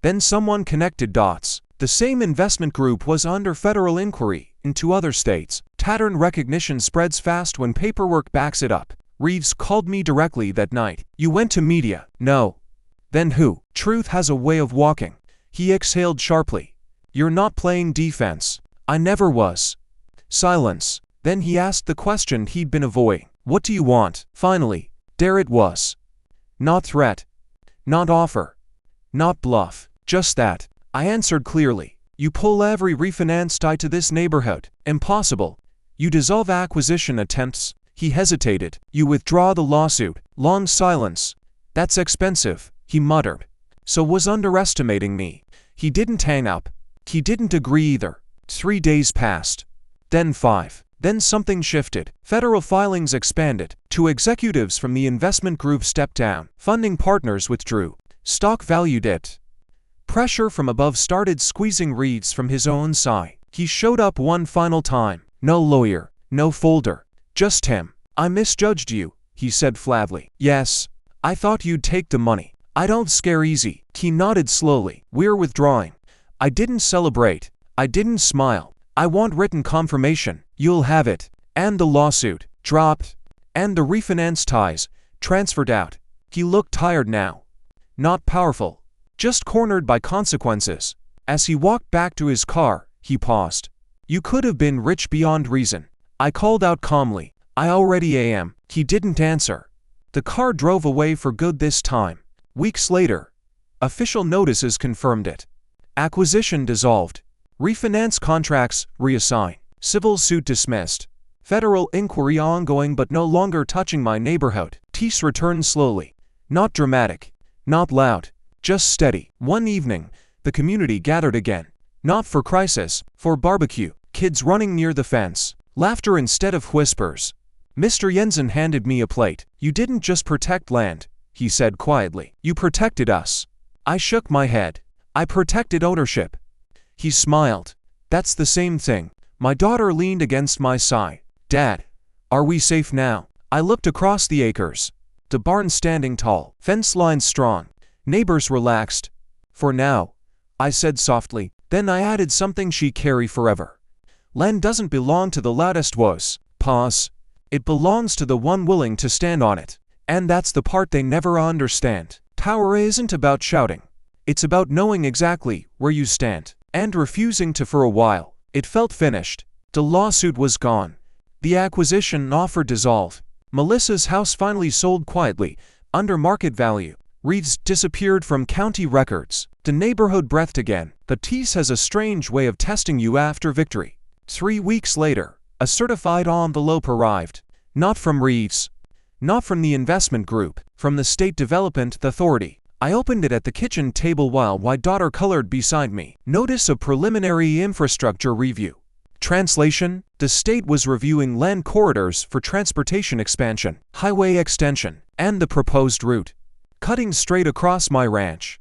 Speaker 1: Then someone connected dots. The same investment group was under federal inquiry into other states. Pattern recognition spreads fast when paperwork backs it up. Reeves called me directly that night. You went to media? No. Then who? Truth has a way of walking. He exhaled sharply. You're not playing defense. I never was. Silence. Then he asked the question he'd been avoiding. What do you want? Finally, there it was. Not threat. Not offer. Not bluff. Just that. I answered clearly. You pull every refinance tie to this neighborhood. Impossible. You dissolve acquisition attempts. He hesitated. You withdraw the lawsuit. Long silence. That's expensive, he muttered. So was underestimating me. He didn't hang up. He didn't agree either. 3 days passed. Then 5. Then something shifted. Federal filings expanded. 2 executives from the investment group stepped down. Funding partners withdrew. Stock value dipped. Pressure from above started squeezing Reeves from his own side. He showed up one final time. No lawyer. No folder. Just him. I misjudged you, he said flatly. Yes. I thought you'd take the money. I don't scare easy. He nodded slowly. We're withdrawing. I didn't celebrate. I didn't smile. I want written confirmation. You'll have it. And the lawsuit dropped. And the refinance ties transferred out. He looked tired now. Not powerful. Just cornered by consequences. As he walked back to his car, he paused. You could have been rich beyond reason. I called out calmly. I already am. He didn't answer. The car drove away for good this time. Weeks later, official notices confirmed it. Acquisition dissolved. Refinance contracts reassigned. Civil suit dismissed. Federal inquiry ongoing but no longer touching my neighborhood. Peace returned slowly. Not dramatic. Not loud. Just steady. One evening, the community gathered again. Not for crisis, for barbecue. Kids running near the fence. Laughter instead of whispers. Mr. Jensen handed me a plate. "You didn't just protect land," he said quietly. "You protected us." I shook my head. "I protected ownership." He smiled. "That's the same thing." My daughter leaned against my side. "Dad, are we safe now?" I looked across the acres. The barn standing tall, fence lines strong, neighbors relaxed. "For now," I said softly. Then I added something she carry forever. "Land doesn't belong to the loudest woes." Pause. "It belongs to the one willing to stand on it." And that's the part they never understand. Power isn't about shouting. It's about knowing exactly where you stand and refusing to for a while. It felt finished. The lawsuit was gone. The acquisition offer dissolved. Melissa's house finally sold quietly, under market value. Reeves disappeared from county records. The neighborhood breathed again. The Tease has a strange way of testing you after victory. 3 weeks later, a certified envelope arrived. Not from Reeves. Not from the investment group. From the State Development Authority. I opened it at the kitchen table while my daughter colored beside me. Notice of preliminary infrastructure review. Translation: the state was reviewing land corridors for transportation expansion, highway extension, and the proposed route cutting straight across my ranch.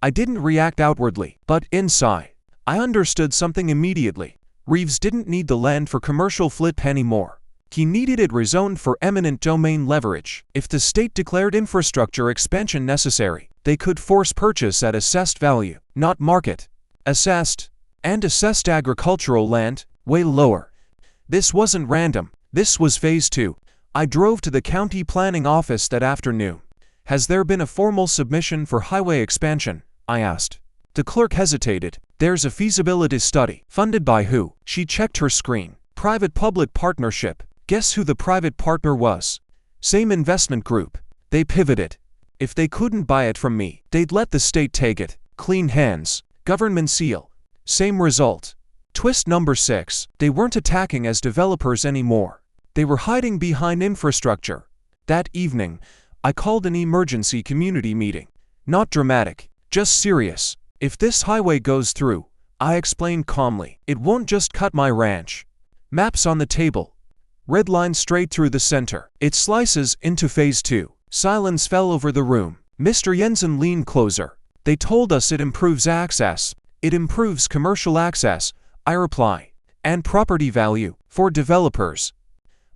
Speaker 1: I didn't react outwardly, but inside, I understood something immediately. Reeves didn't need the land for commercial flip anymore. He needed it rezoned for eminent domain leverage. If the state declared infrastructure expansion necessary, they could force purchase at assessed value, not market. Assessed, and assessed agricultural land, way lower. This wasn't random. This was phase 2. I drove to the county planning office that afternoon. "Has there been a formal submission for highway expansion?" I asked. The clerk hesitated. "There's a feasibility study. Funded by who?" She checked her screen. "Private-public partnership." Guess who the private partner was? Same investment group. They pivoted. If they couldn't buy it from me, they'd let the state take it. Clean hands. Government seal. Same result. Twist number 6. They weren't attacking as developers anymore. They were hiding behind infrastructure. That evening, I called an emergency community meeting. Not dramatic, just serious. "If this highway goes through," I explained calmly, "it won't just cut my ranch." Maps on the table. Red line straight through the center. It slices into phase 2. Silence fell over the room. Mr. Jensen leaned closer. "They told us it improves access." "It improves commercial access," I reply. "And property value, for developers."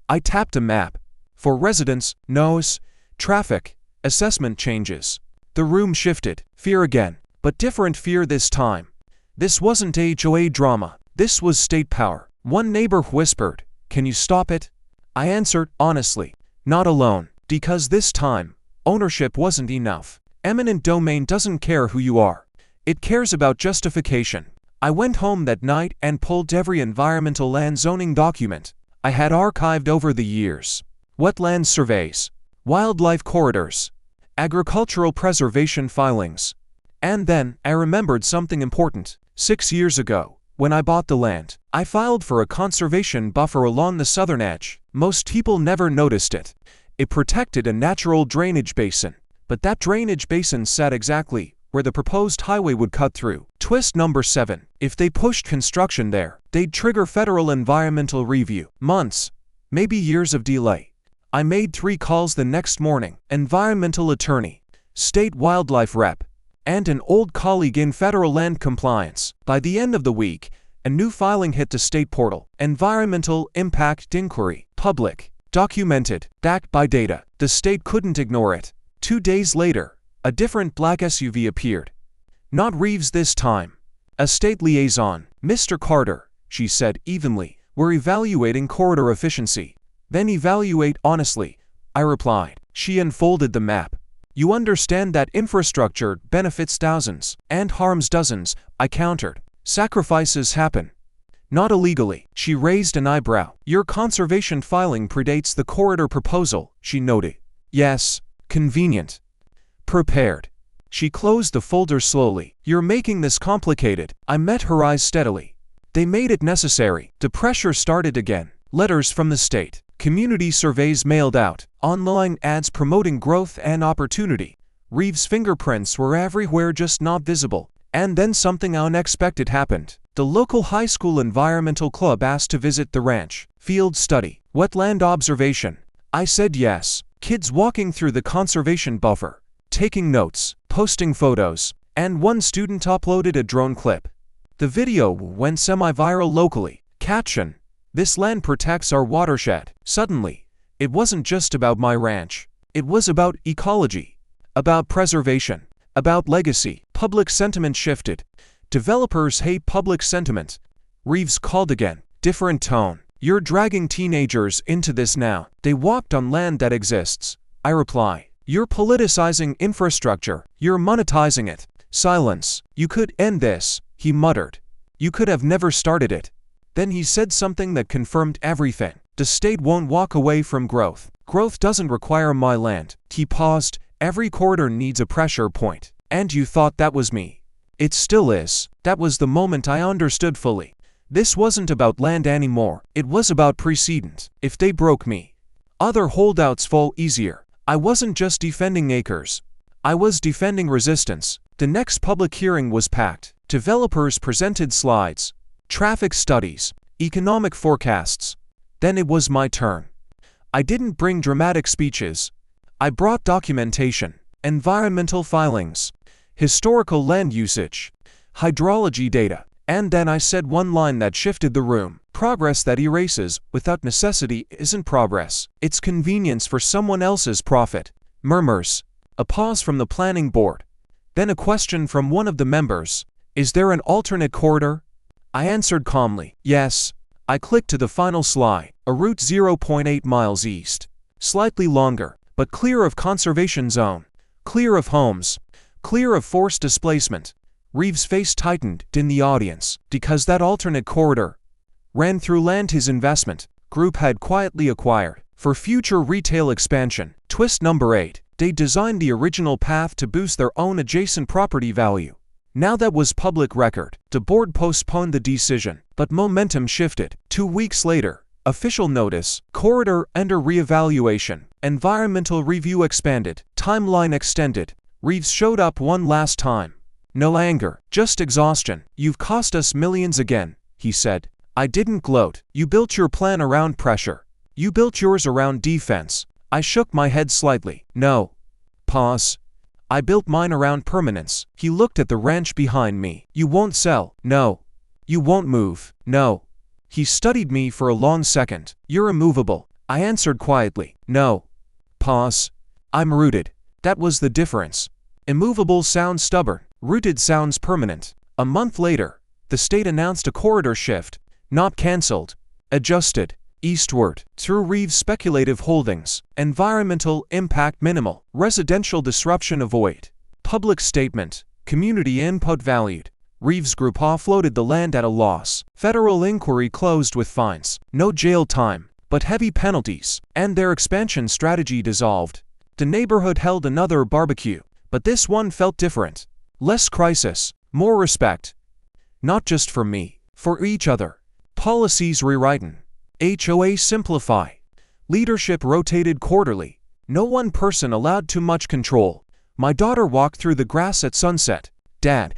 Speaker 1: I tapped a map. "For residents, no's. Traffic, assessment changes." The room shifted. Fear again. But different fear this time. This wasn't HOA drama. This was state power. One neighbor whispered, "Can you stop it?" I answered honestly, "Not alone." Because this time, ownership wasn't enough. Eminent domain doesn't care who you are. It cares about justification. I went home that night and pulled every environmental land zoning document I had archived over the years. Wetland surveys, wildlife corridors, agricultural preservation filings. And then, I remembered something important. 6 years ago, when I bought the land, I filed for a conservation buffer along the southern edge. Most people never noticed it. It protected a natural drainage basin. But that drainage basin sat exactly where the proposed highway would cut through. Twist number 7. If they pushed construction there, they'd trigger federal environmental review. Months, maybe years of delay. I made 3 calls the next morning. Environmental attorney, state wildlife rep, and an old colleague in federal land compliance. By the end of the week, a new filing hit the state portal. Environmental impact inquiry. Public. Documented. Backed by data. The state couldn't ignore it. 2 days later, a different black SUV appeared. Not Reeves this time. A state liaison. "Mr. Carter," she said evenly, "we're evaluating corridor efficiency." "Then evaluate honestly," I replied. She unfolded the map. "You understand that infrastructure benefits thousands and harms dozens," I countered. "Sacrifices happen. Not illegally." She raised an eyebrow. "Your conservation filing predates the corridor proposal," she noted. "Yes, convenient. Prepared." She closed the folder slowly. "You're making this complicated." I met her eyes steadily. "They made it necessary." The pressure started again. Letters from the state. Community surveys mailed out. Online ads promoting growth and opportunity. Reeves' fingerprints were everywhere, just not visible. And then something unexpected happened. The local high school environmental club asked to visit the ranch. Field study. Wetland observation. I said yes. Kids walking through the conservation buffer, taking notes, posting photos, and one student uploaded a drone clip. The video went semi-viral locally. Caption: "This land protects our watershed." Suddenly, it wasn't just about my ranch. It was about ecology, about preservation, about legacy. Public sentiment shifted. Developers hate public sentiment. Reeves called again. Different tone. "You're dragging teenagers into this now. They walked on land that exists." I reply. "You're politicizing infrastructure. You're monetizing it." Silence. "You could end this," he muttered. "You could have never started it." Then he said something that confirmed everything. "The state won't walk away from growth. Growth doesn't require my land." He paused. "Every corridor needs a pressure point. And you thought that was me." It still is. That was the moment I understood fully. This wasn't about land anymore. It was about precedent. If they broke me, other holdouts fall easier. I wasn't just defending acres. I was defending resistance. The next public hearing was packed. Developers presented slides, traffic studies, economic forecasts. Then it was my turn. I didn't bring dramatic speeches. I brought documentation, environmental filings, historical land usage, hydrology data. And then I said one line that shifted the room. "Progress that erases without necessity isn't progress. It's convenience for someone else's profit." Murmurs. A pause from the planning board. Then a question from one of the members. "Is there an alternate corridor?" I answered calmly, "Yes." I clicked to the final slide. A route 0.8 miles east. Slightly longer, but clear of conservation zone. Clear of homes. Clear of forced displacement. Reeves' face tightened in the audience, because that alternate corridor ran through land his investment group had quietly acquired for future retail expansion. Twist number 8. They designed the original path to boost their own adjacent property value. Now that was public record. The board postponed the decision, but momentum shifted. 2 weeks later, official notice, corridor under reevaluation, environmental review expanded, timeline extended. Reeves showed up one last time. No anger, just exhaustion. "You've cost us millions again," he said. I didn't gloat. "You built your plan around pressure. You built yours around defense." I shook my head slightly. "No." Pause. "I built mine around permanence." He looked at the ranch behind me. "You won't sell." "No." "You won't move." "No." He studied me for a long second. "You're immovable." I answered quietly. "No." Pause. "I'm rooted." That was the difference. Immovable sounds stubborn. Rooted sounds permanent. A month later, the state announced a corridor shift, not cancelled, adjusted, eastward, through Reeves' speculative holdings. Environmental impact minimal. Residential disruption avoid. Public statement. Community input valued. Reeves Group offloaded the land at a loss. Federal inquiry closed with fines. No jail time, but heavy penalties. And their expansion strategy dissolved. The neighborhood held another barbecue, but this one felt different. Less crisis, more respect. Not just for me, for each other. Policies rewritten. HOA simplify. Leadership rotated quarterly. No one person allowed too much control. My daughter walked through the grass at sunset. "Dad,"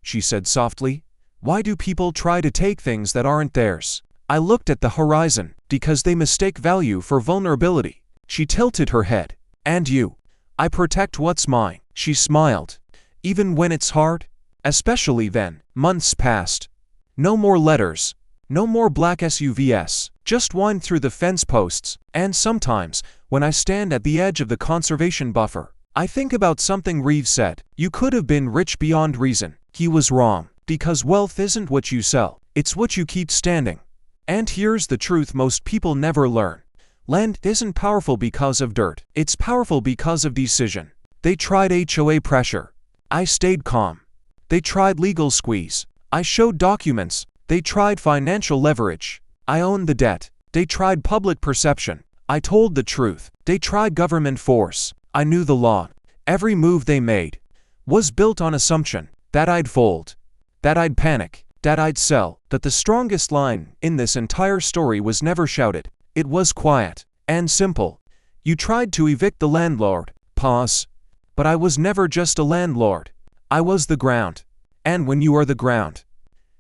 Speaker 1: she said softly, "why do people try to take things that aren't theirs?" I looked at the horizon, because they mistake value for vulnerability. She tilted her head. "And you?" "I protect what's mine." She smiled. "Even when it's hard?" "Especially then." Months passed. No more letters. No more black SUVs. Just wind through the fence posts. And sometimes, when I stand at the edge of the conservation buffer, I think about something Reeves said. "You could have been rich beyond reason." He was wrong. Because wealth isn't what you sell. It's what you keep standing. And here's the truth most people never learn. Land isn't powerful because of dirt. It's powerful because of decision. They tried HOA pressure. I stayed calm. They tried legal squeeze. I showed documents. They tried financial leverage. I owned the debt. They tried public perception. I told the truth. They tried government force. I knew the law. Every move they made was built on assumption that I'd fold, that I'd panic, that I'd sell. That the strongest line in this entire story was never shouted. It was quiet and simple. "You tried to evict the landlord." Pause. "But I was never just a landlord. I was the ground. And when you are the ground,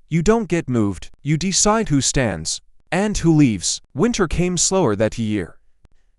Speaker 1: you don't get moved. You decide who stands. And who leaves? Winter came slower that year.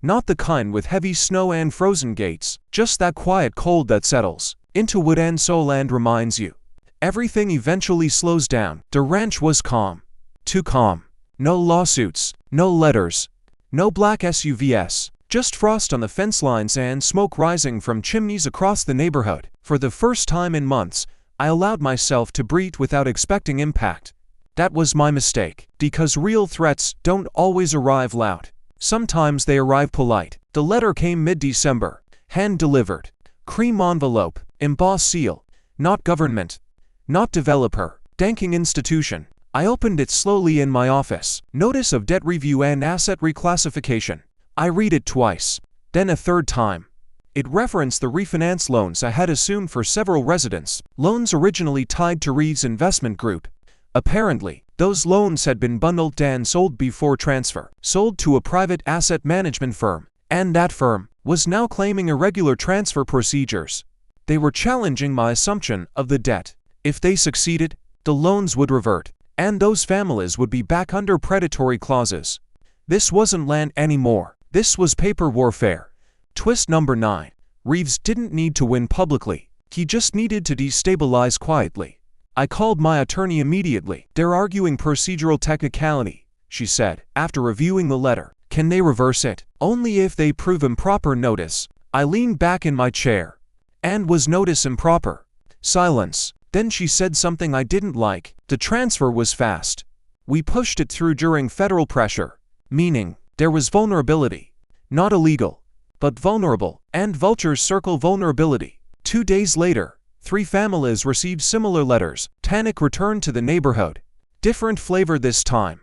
Speaker 1: Not the kind with heavy snow and frozen gates, just that quiet cold that settles into wood and soul and reminds you. Everything eventually slows down. The ranch was calm. Too calm. No lawsuits, no letters, no black SUVs, just frost on the fence lines and smoke rising from chimneys across the neighborhood. For the first time in months, I allowed myself to breathe without expecting impact. That was my mistake, because real threats don't always arrive loud. Sometimes they arrive polite. The letter came mid-December, hand-delivered, cream envelope, embossed seal, not government, not developer, banking institution. I opened it slowly in my office. Notice of debt review and asset reclassification. I read it twice, then a third time. It referenced the refinance loans I had assumed for several residents, loans originally tied to Reeves' investment group. Apparently, those loans had been bundled and sold before transfer, sold to a private asset management firm, and that firm was now claiming irregular transfer procedures. They were challenging my assumption of the debt. If they succeeded, the loans would revert, and those families would be back under predatory clauses. This wasn't land anymore. This was paper warfare. Twist number 9. Reeves didn't need to win publicly. He just needed to destabilize quietly. I called my attorney immediately. "They're arguing procedural technicality," she said, after reviewing the letter. "Can they reverse it?" "Only if they prove improper notice." I leaned back in my chair. "And was notice improper?" Silence. Then she said something I didn't like. "The transfer was fast. We pushed it through during federal pressure." Meaning, there was vulnerability. Not illegal, but vulnerable. And vultures circle vulnerability. 2 days later, 3 families received similar letters. Panic returned to the neighborhood. Different flavor this time.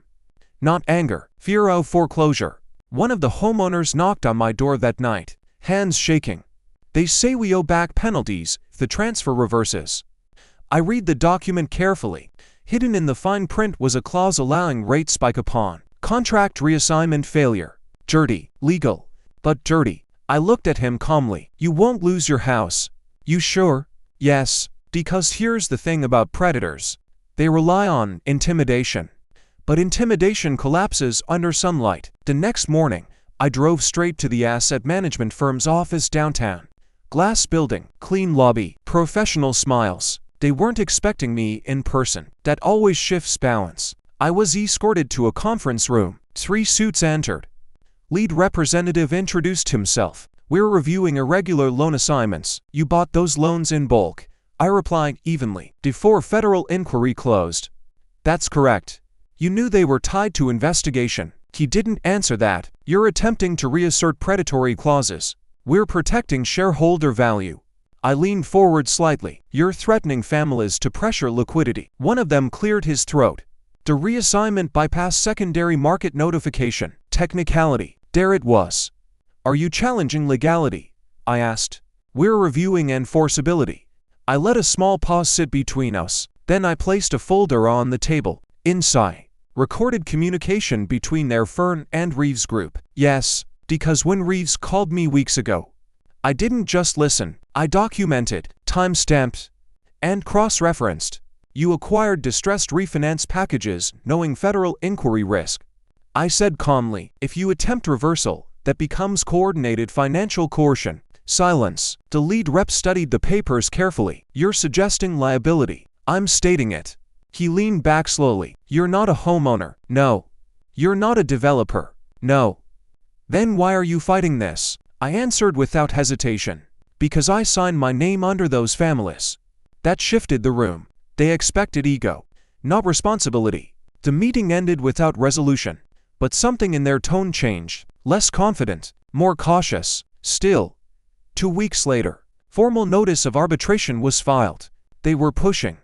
Speaker 1: Not anger, fear of foreclosure. One of the homeowners knocked on my door that night, hands shaking. "They say we owe back penalties if the transfer reverses." I read the document carefully. Hidden in the fine print was a clause allowing rate spike upon contract reassignment failure. Dirty, legal, but dirty. I looked at him calmly. "You won't lose your house." "You sure?" "Yes, because here's the thing about predators. They rely on intimidation. But intimidation collapses under sunlight." The next morning, I drove straight to the asset management firm's office downtown. Glass building, clean lobby, professional smiles. They weren't expecting me in person. That always shifts balance. I was escorted to a conference room. 3 suits entered. Lead representative introduced himself. "We're reviewing irregular loan assignments. You bought those loans in bulk." I replied evenly, before federal inquiry closed. "That's correct." "You knew they were tied to investigation." He didn't answer that. "You're attempting to reassert predatory clauses." "We're protecting shareholder value." I leaned forward slightly. "You're threatening families to pressure liquidity." One of them cleared his throat. "The reassignment bypassed secondary market notification." Technicality. There it was. "Are you challenging legality?" I asked. "We're reviewing enforceability." I let a small pause sit between us. Then I placed a folder on the table. Inside, recorded communication between their firm and Reeves Group. Yes, because when Reeves called me weeks ago, I didn't just listen. I documented, time-stamped, and cross-referenced. "You acquired distressed refinance packages knowing federal inquiry risk." I said calmly, "If you attempt reversal, that becomes coordinated financial coercion." Silence. The lead rep studied the papers carefully. "You're suggesting liability." "I'm stating it." He leaned back slowly. "You're not a homeowner." "No." "You're not a developer." "No." "Then why are you fighting this?" I answered without hesitation. "Because I signed my name under those families." That shifted the room. They expected ego, not responsibility. The meeting ended without resolution, but something in their tone changed. Less confident, more cautious. Still, 2 weeks later, formal notice of arbitration was filed. They were pushing.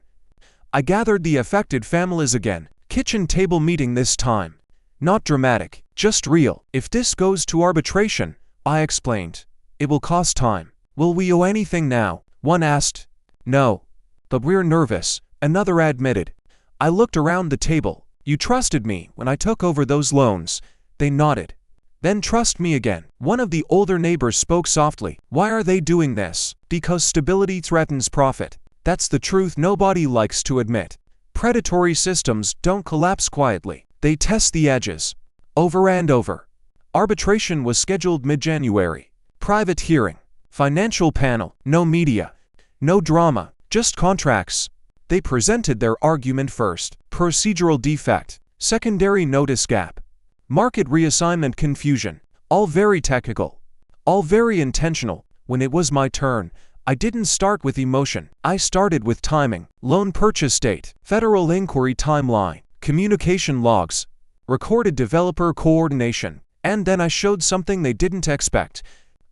Speaker 1: I gathered the affected families again. Kitchen table meeting this time. Not dramatic, just real. "If this goes to arbitration," I explained, "it will cost time." "Will we owe anything now?" one asked. "No. But we're nervous," another admitted. I looked around the table. "You trusted me when I took over those loans." They nodded. "Then trust me again." One of the older neighbors spoke softly. "Why are they doing this?" "Because stability threatens profit." That's the truth nobody likes to admit. Predatory systems don't collapse quietly. They test the edges. Over and over. Arbitration was scheduled mid-January. Private hearing. Financial panel. No media. No drama. Just contracts. They presented their argument first. Procedural defect. Secondary notice gap. Market reassignment confusion. All very technical. All very intentional. When it was my turn, I didn't start with emotion. I started with timing. Loan purchase date. Federal inquiry timeline. Communication logs. Recorded developer coordination. And then I showed something they didn't expect.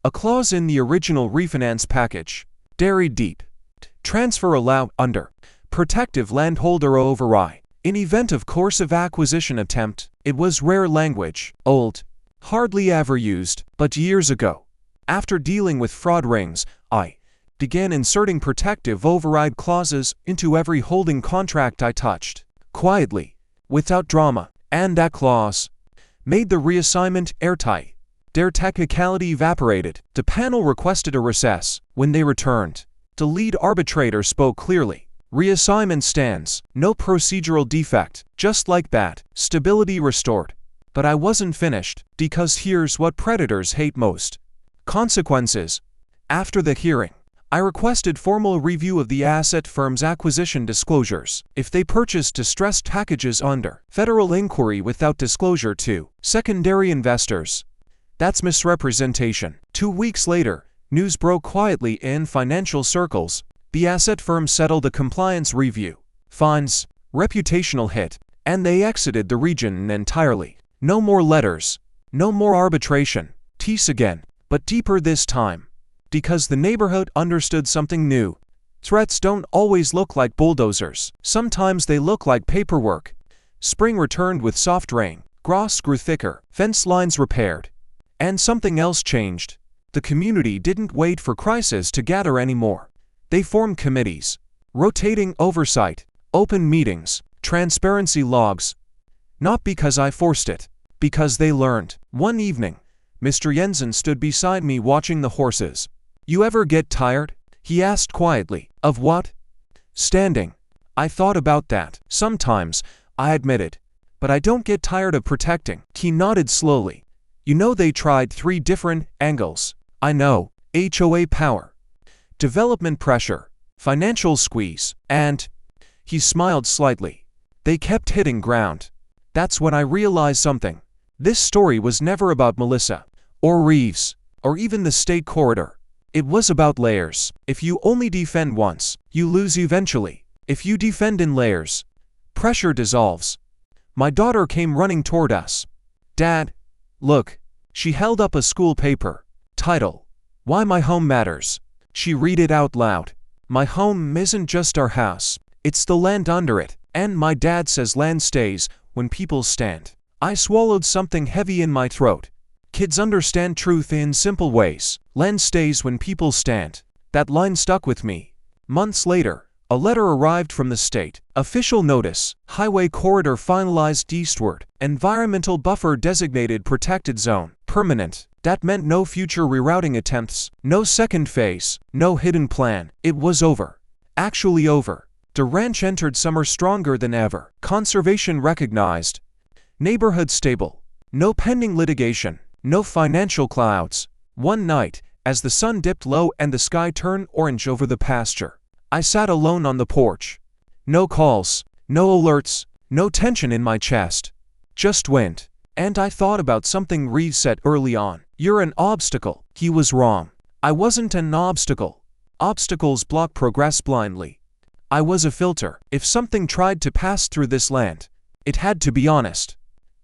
Speaker 1: A clause in the original refinance package. Dairy deep. Transfer allowed under. Protective landholder override. In event of course of acquisition attempt. It was rare language. Old. Hardly ever used. But years ago. After dealing with fraud rings, I began inserting protective override clauses into every holding contract I touched. Quietly. Without drama. And that clause made the reassignment airtight. Their technicality evaporated. The panel requested a recess. When they returned, the lead arbitrator spoke clearly. Reassignment stands. No procedural defect. Just like that. Stability restored. But I wasn't finished, because here's what predators hate most. Consequences. After the hearing, I requested formal review of the asset firm's acquisition disclosures. If they purchased distressed packages under federal inquiry without disclosure to secondary investors. That's misrepresentation. 2 weeks later, news broke quietly in financial circles. The asset firm settled a compliance review. Fines, reputational hit, and they exited the region entirely. No more letters. No more arbitration. Tease again, but deeper this time. Because the neighborhood understood something new. Threats don't always look like bulldozers. Sometimes they look like paperwork. Spring returned with soft rain. Grass grew thicker. Fence lines repaired. And something else changed. The community didn't wait for crisis to gather anymore. They formed committees. Rotating oversight. Open meetings. Transparency logs. Not because I forced it. Because they learned. One evening, Mr. Jensen stood beside me watching the horses. You ever get tired? He asked quietly. Of what? Standing. I thought about that. Sometimes, I admitted. But I don't get tired of protecting. He nodded slowly. You know they tried 3 different angles. I know. HOA power. Development pressure. Financial squeeze. And he smiled slightly. They kept hitting ground. That's when I realized something. This story was never about Melissa, or Reeves, or even the state corridor. It was about layers. If you only defend once, you lose eventually. If you defend in layers, pressure dissolves. My daughter came running toward us. Dad, look. She held up a school paper. Title: Why My Home Matters. She read it out loud. My home isn't just our house. It's the land under it. And my dad says land stays when people stand. I swallowed something heavy in my throat. Kids understand truth in simple ways. Land stays when people stand. That line stuck with me. Months later, a letter arrived from the state. Official notice. Highway corridor finalized eastward. Environmental buffer designated protected zone. Permanent. That meant no future rerouting attempts. No second phase. No hidden plan. It was over. Actually over. The ranch entered summer stronger than ever. Conservation recognized. Neighborhood stable. No pending litigation. No financial clouds. One night, as the sun dipped low and the sky turned orange over the pasture, I sat alone on the porch. No calls, no alerts, no tension in my chest. Just wind. And I thought about something Reeves said early on. You're an obstacle. He was wrong. I wasn't an obstacle. Obstacles block progress blindly. I was a filter. If something tried to pass through this land, it had to be honest.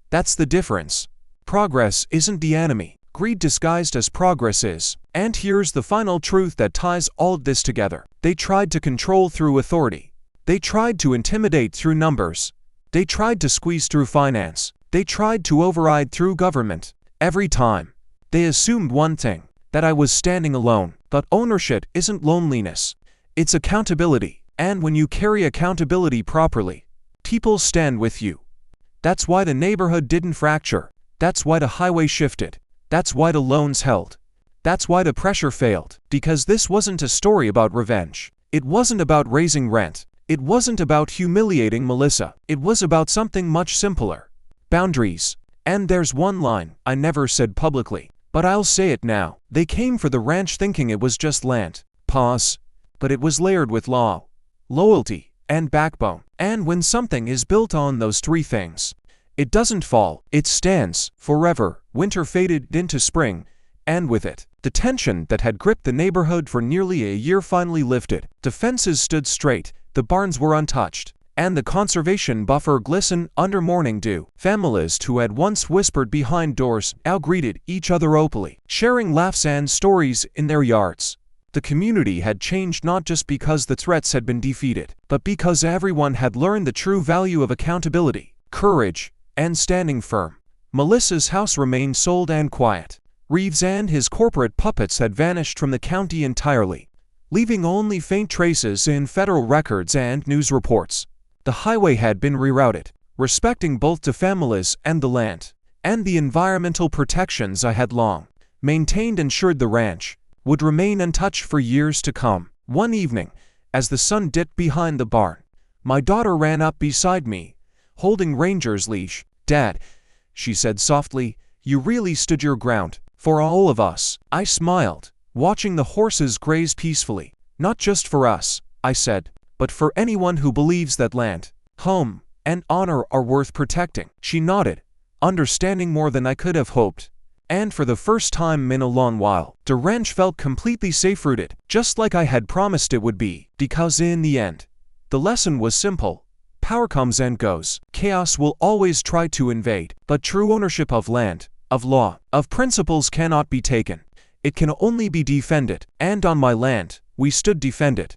Speaker 1: That's the difference. Progress isn't the enemy. Greed disguised as progress is. And here's the final truth that ties all of this together. They tried to control through authority. They tried to intimidate through numbers. They tried to squeeze through finance. They tried to override through government. Every time, they assumed one thing, that I was standing alone. But ownership isn't loneliness. It's accountability. And when you carry accountability properly, people stand with you. That's why the neighborhood didn't fracture. That's why the highway shifted. That's why the loans held. That's why the pressure failed. Because this wasn't a story about revenge. It wasn't about raising rent. It wasn't about humiliating Melissa. It was about something much simpler. boundaries. And there's one line I never said publicly, but I'll say it now. They came for the ranch thinking it was just land. Pause. But it was layered with law, loyalty, and backbone. And when something is built on those three things, it doesn't fall, it stands forever. Winter faded into spring, and with it, the tension that had gripped the neighborhood for nearly a year finally lifted. The fences stood straight, the barns were untouched, and the conservation buffer glistened under morning dew. Families who had once whispered behind doors now greeted each other openly, sharing laughs and stories in their yards. The community had changed not just because the threats had been defeated, but because everyone had learned the true value of accountability, courage, and standing firm. Melissa's house remained sold and quiet. Reeves and his corporate puppets had vanished from the county entirely, leaving only faint traces in federal records and news reports. The highway had been rerouted, respecting both the families and the land, and the environmental protections I had long maintained ensured the ranch would remain untouched for years to come. One evening, as the sun dipped behind the barn, my daughter ran up beside me, holding Ranger's leash. "Dad," she said softly, "you really stood your ground for all of us." I smiled, watching the horses graze peacefully. "Not just for us," I said, "but for anyone who believes that land, home, and honor are worth protecting." She nodded, understanding more than I could have hoped. And for the first time in a long while, the ranch felt completely safe-rooted, just like I had promised it would be. Because in the end, the lesson was simple. Power comes and goes. Chaos will always try to invade, but true ownership of land, of law, of principles cannot be taken. It can only be defended. And on my land, we stood defended.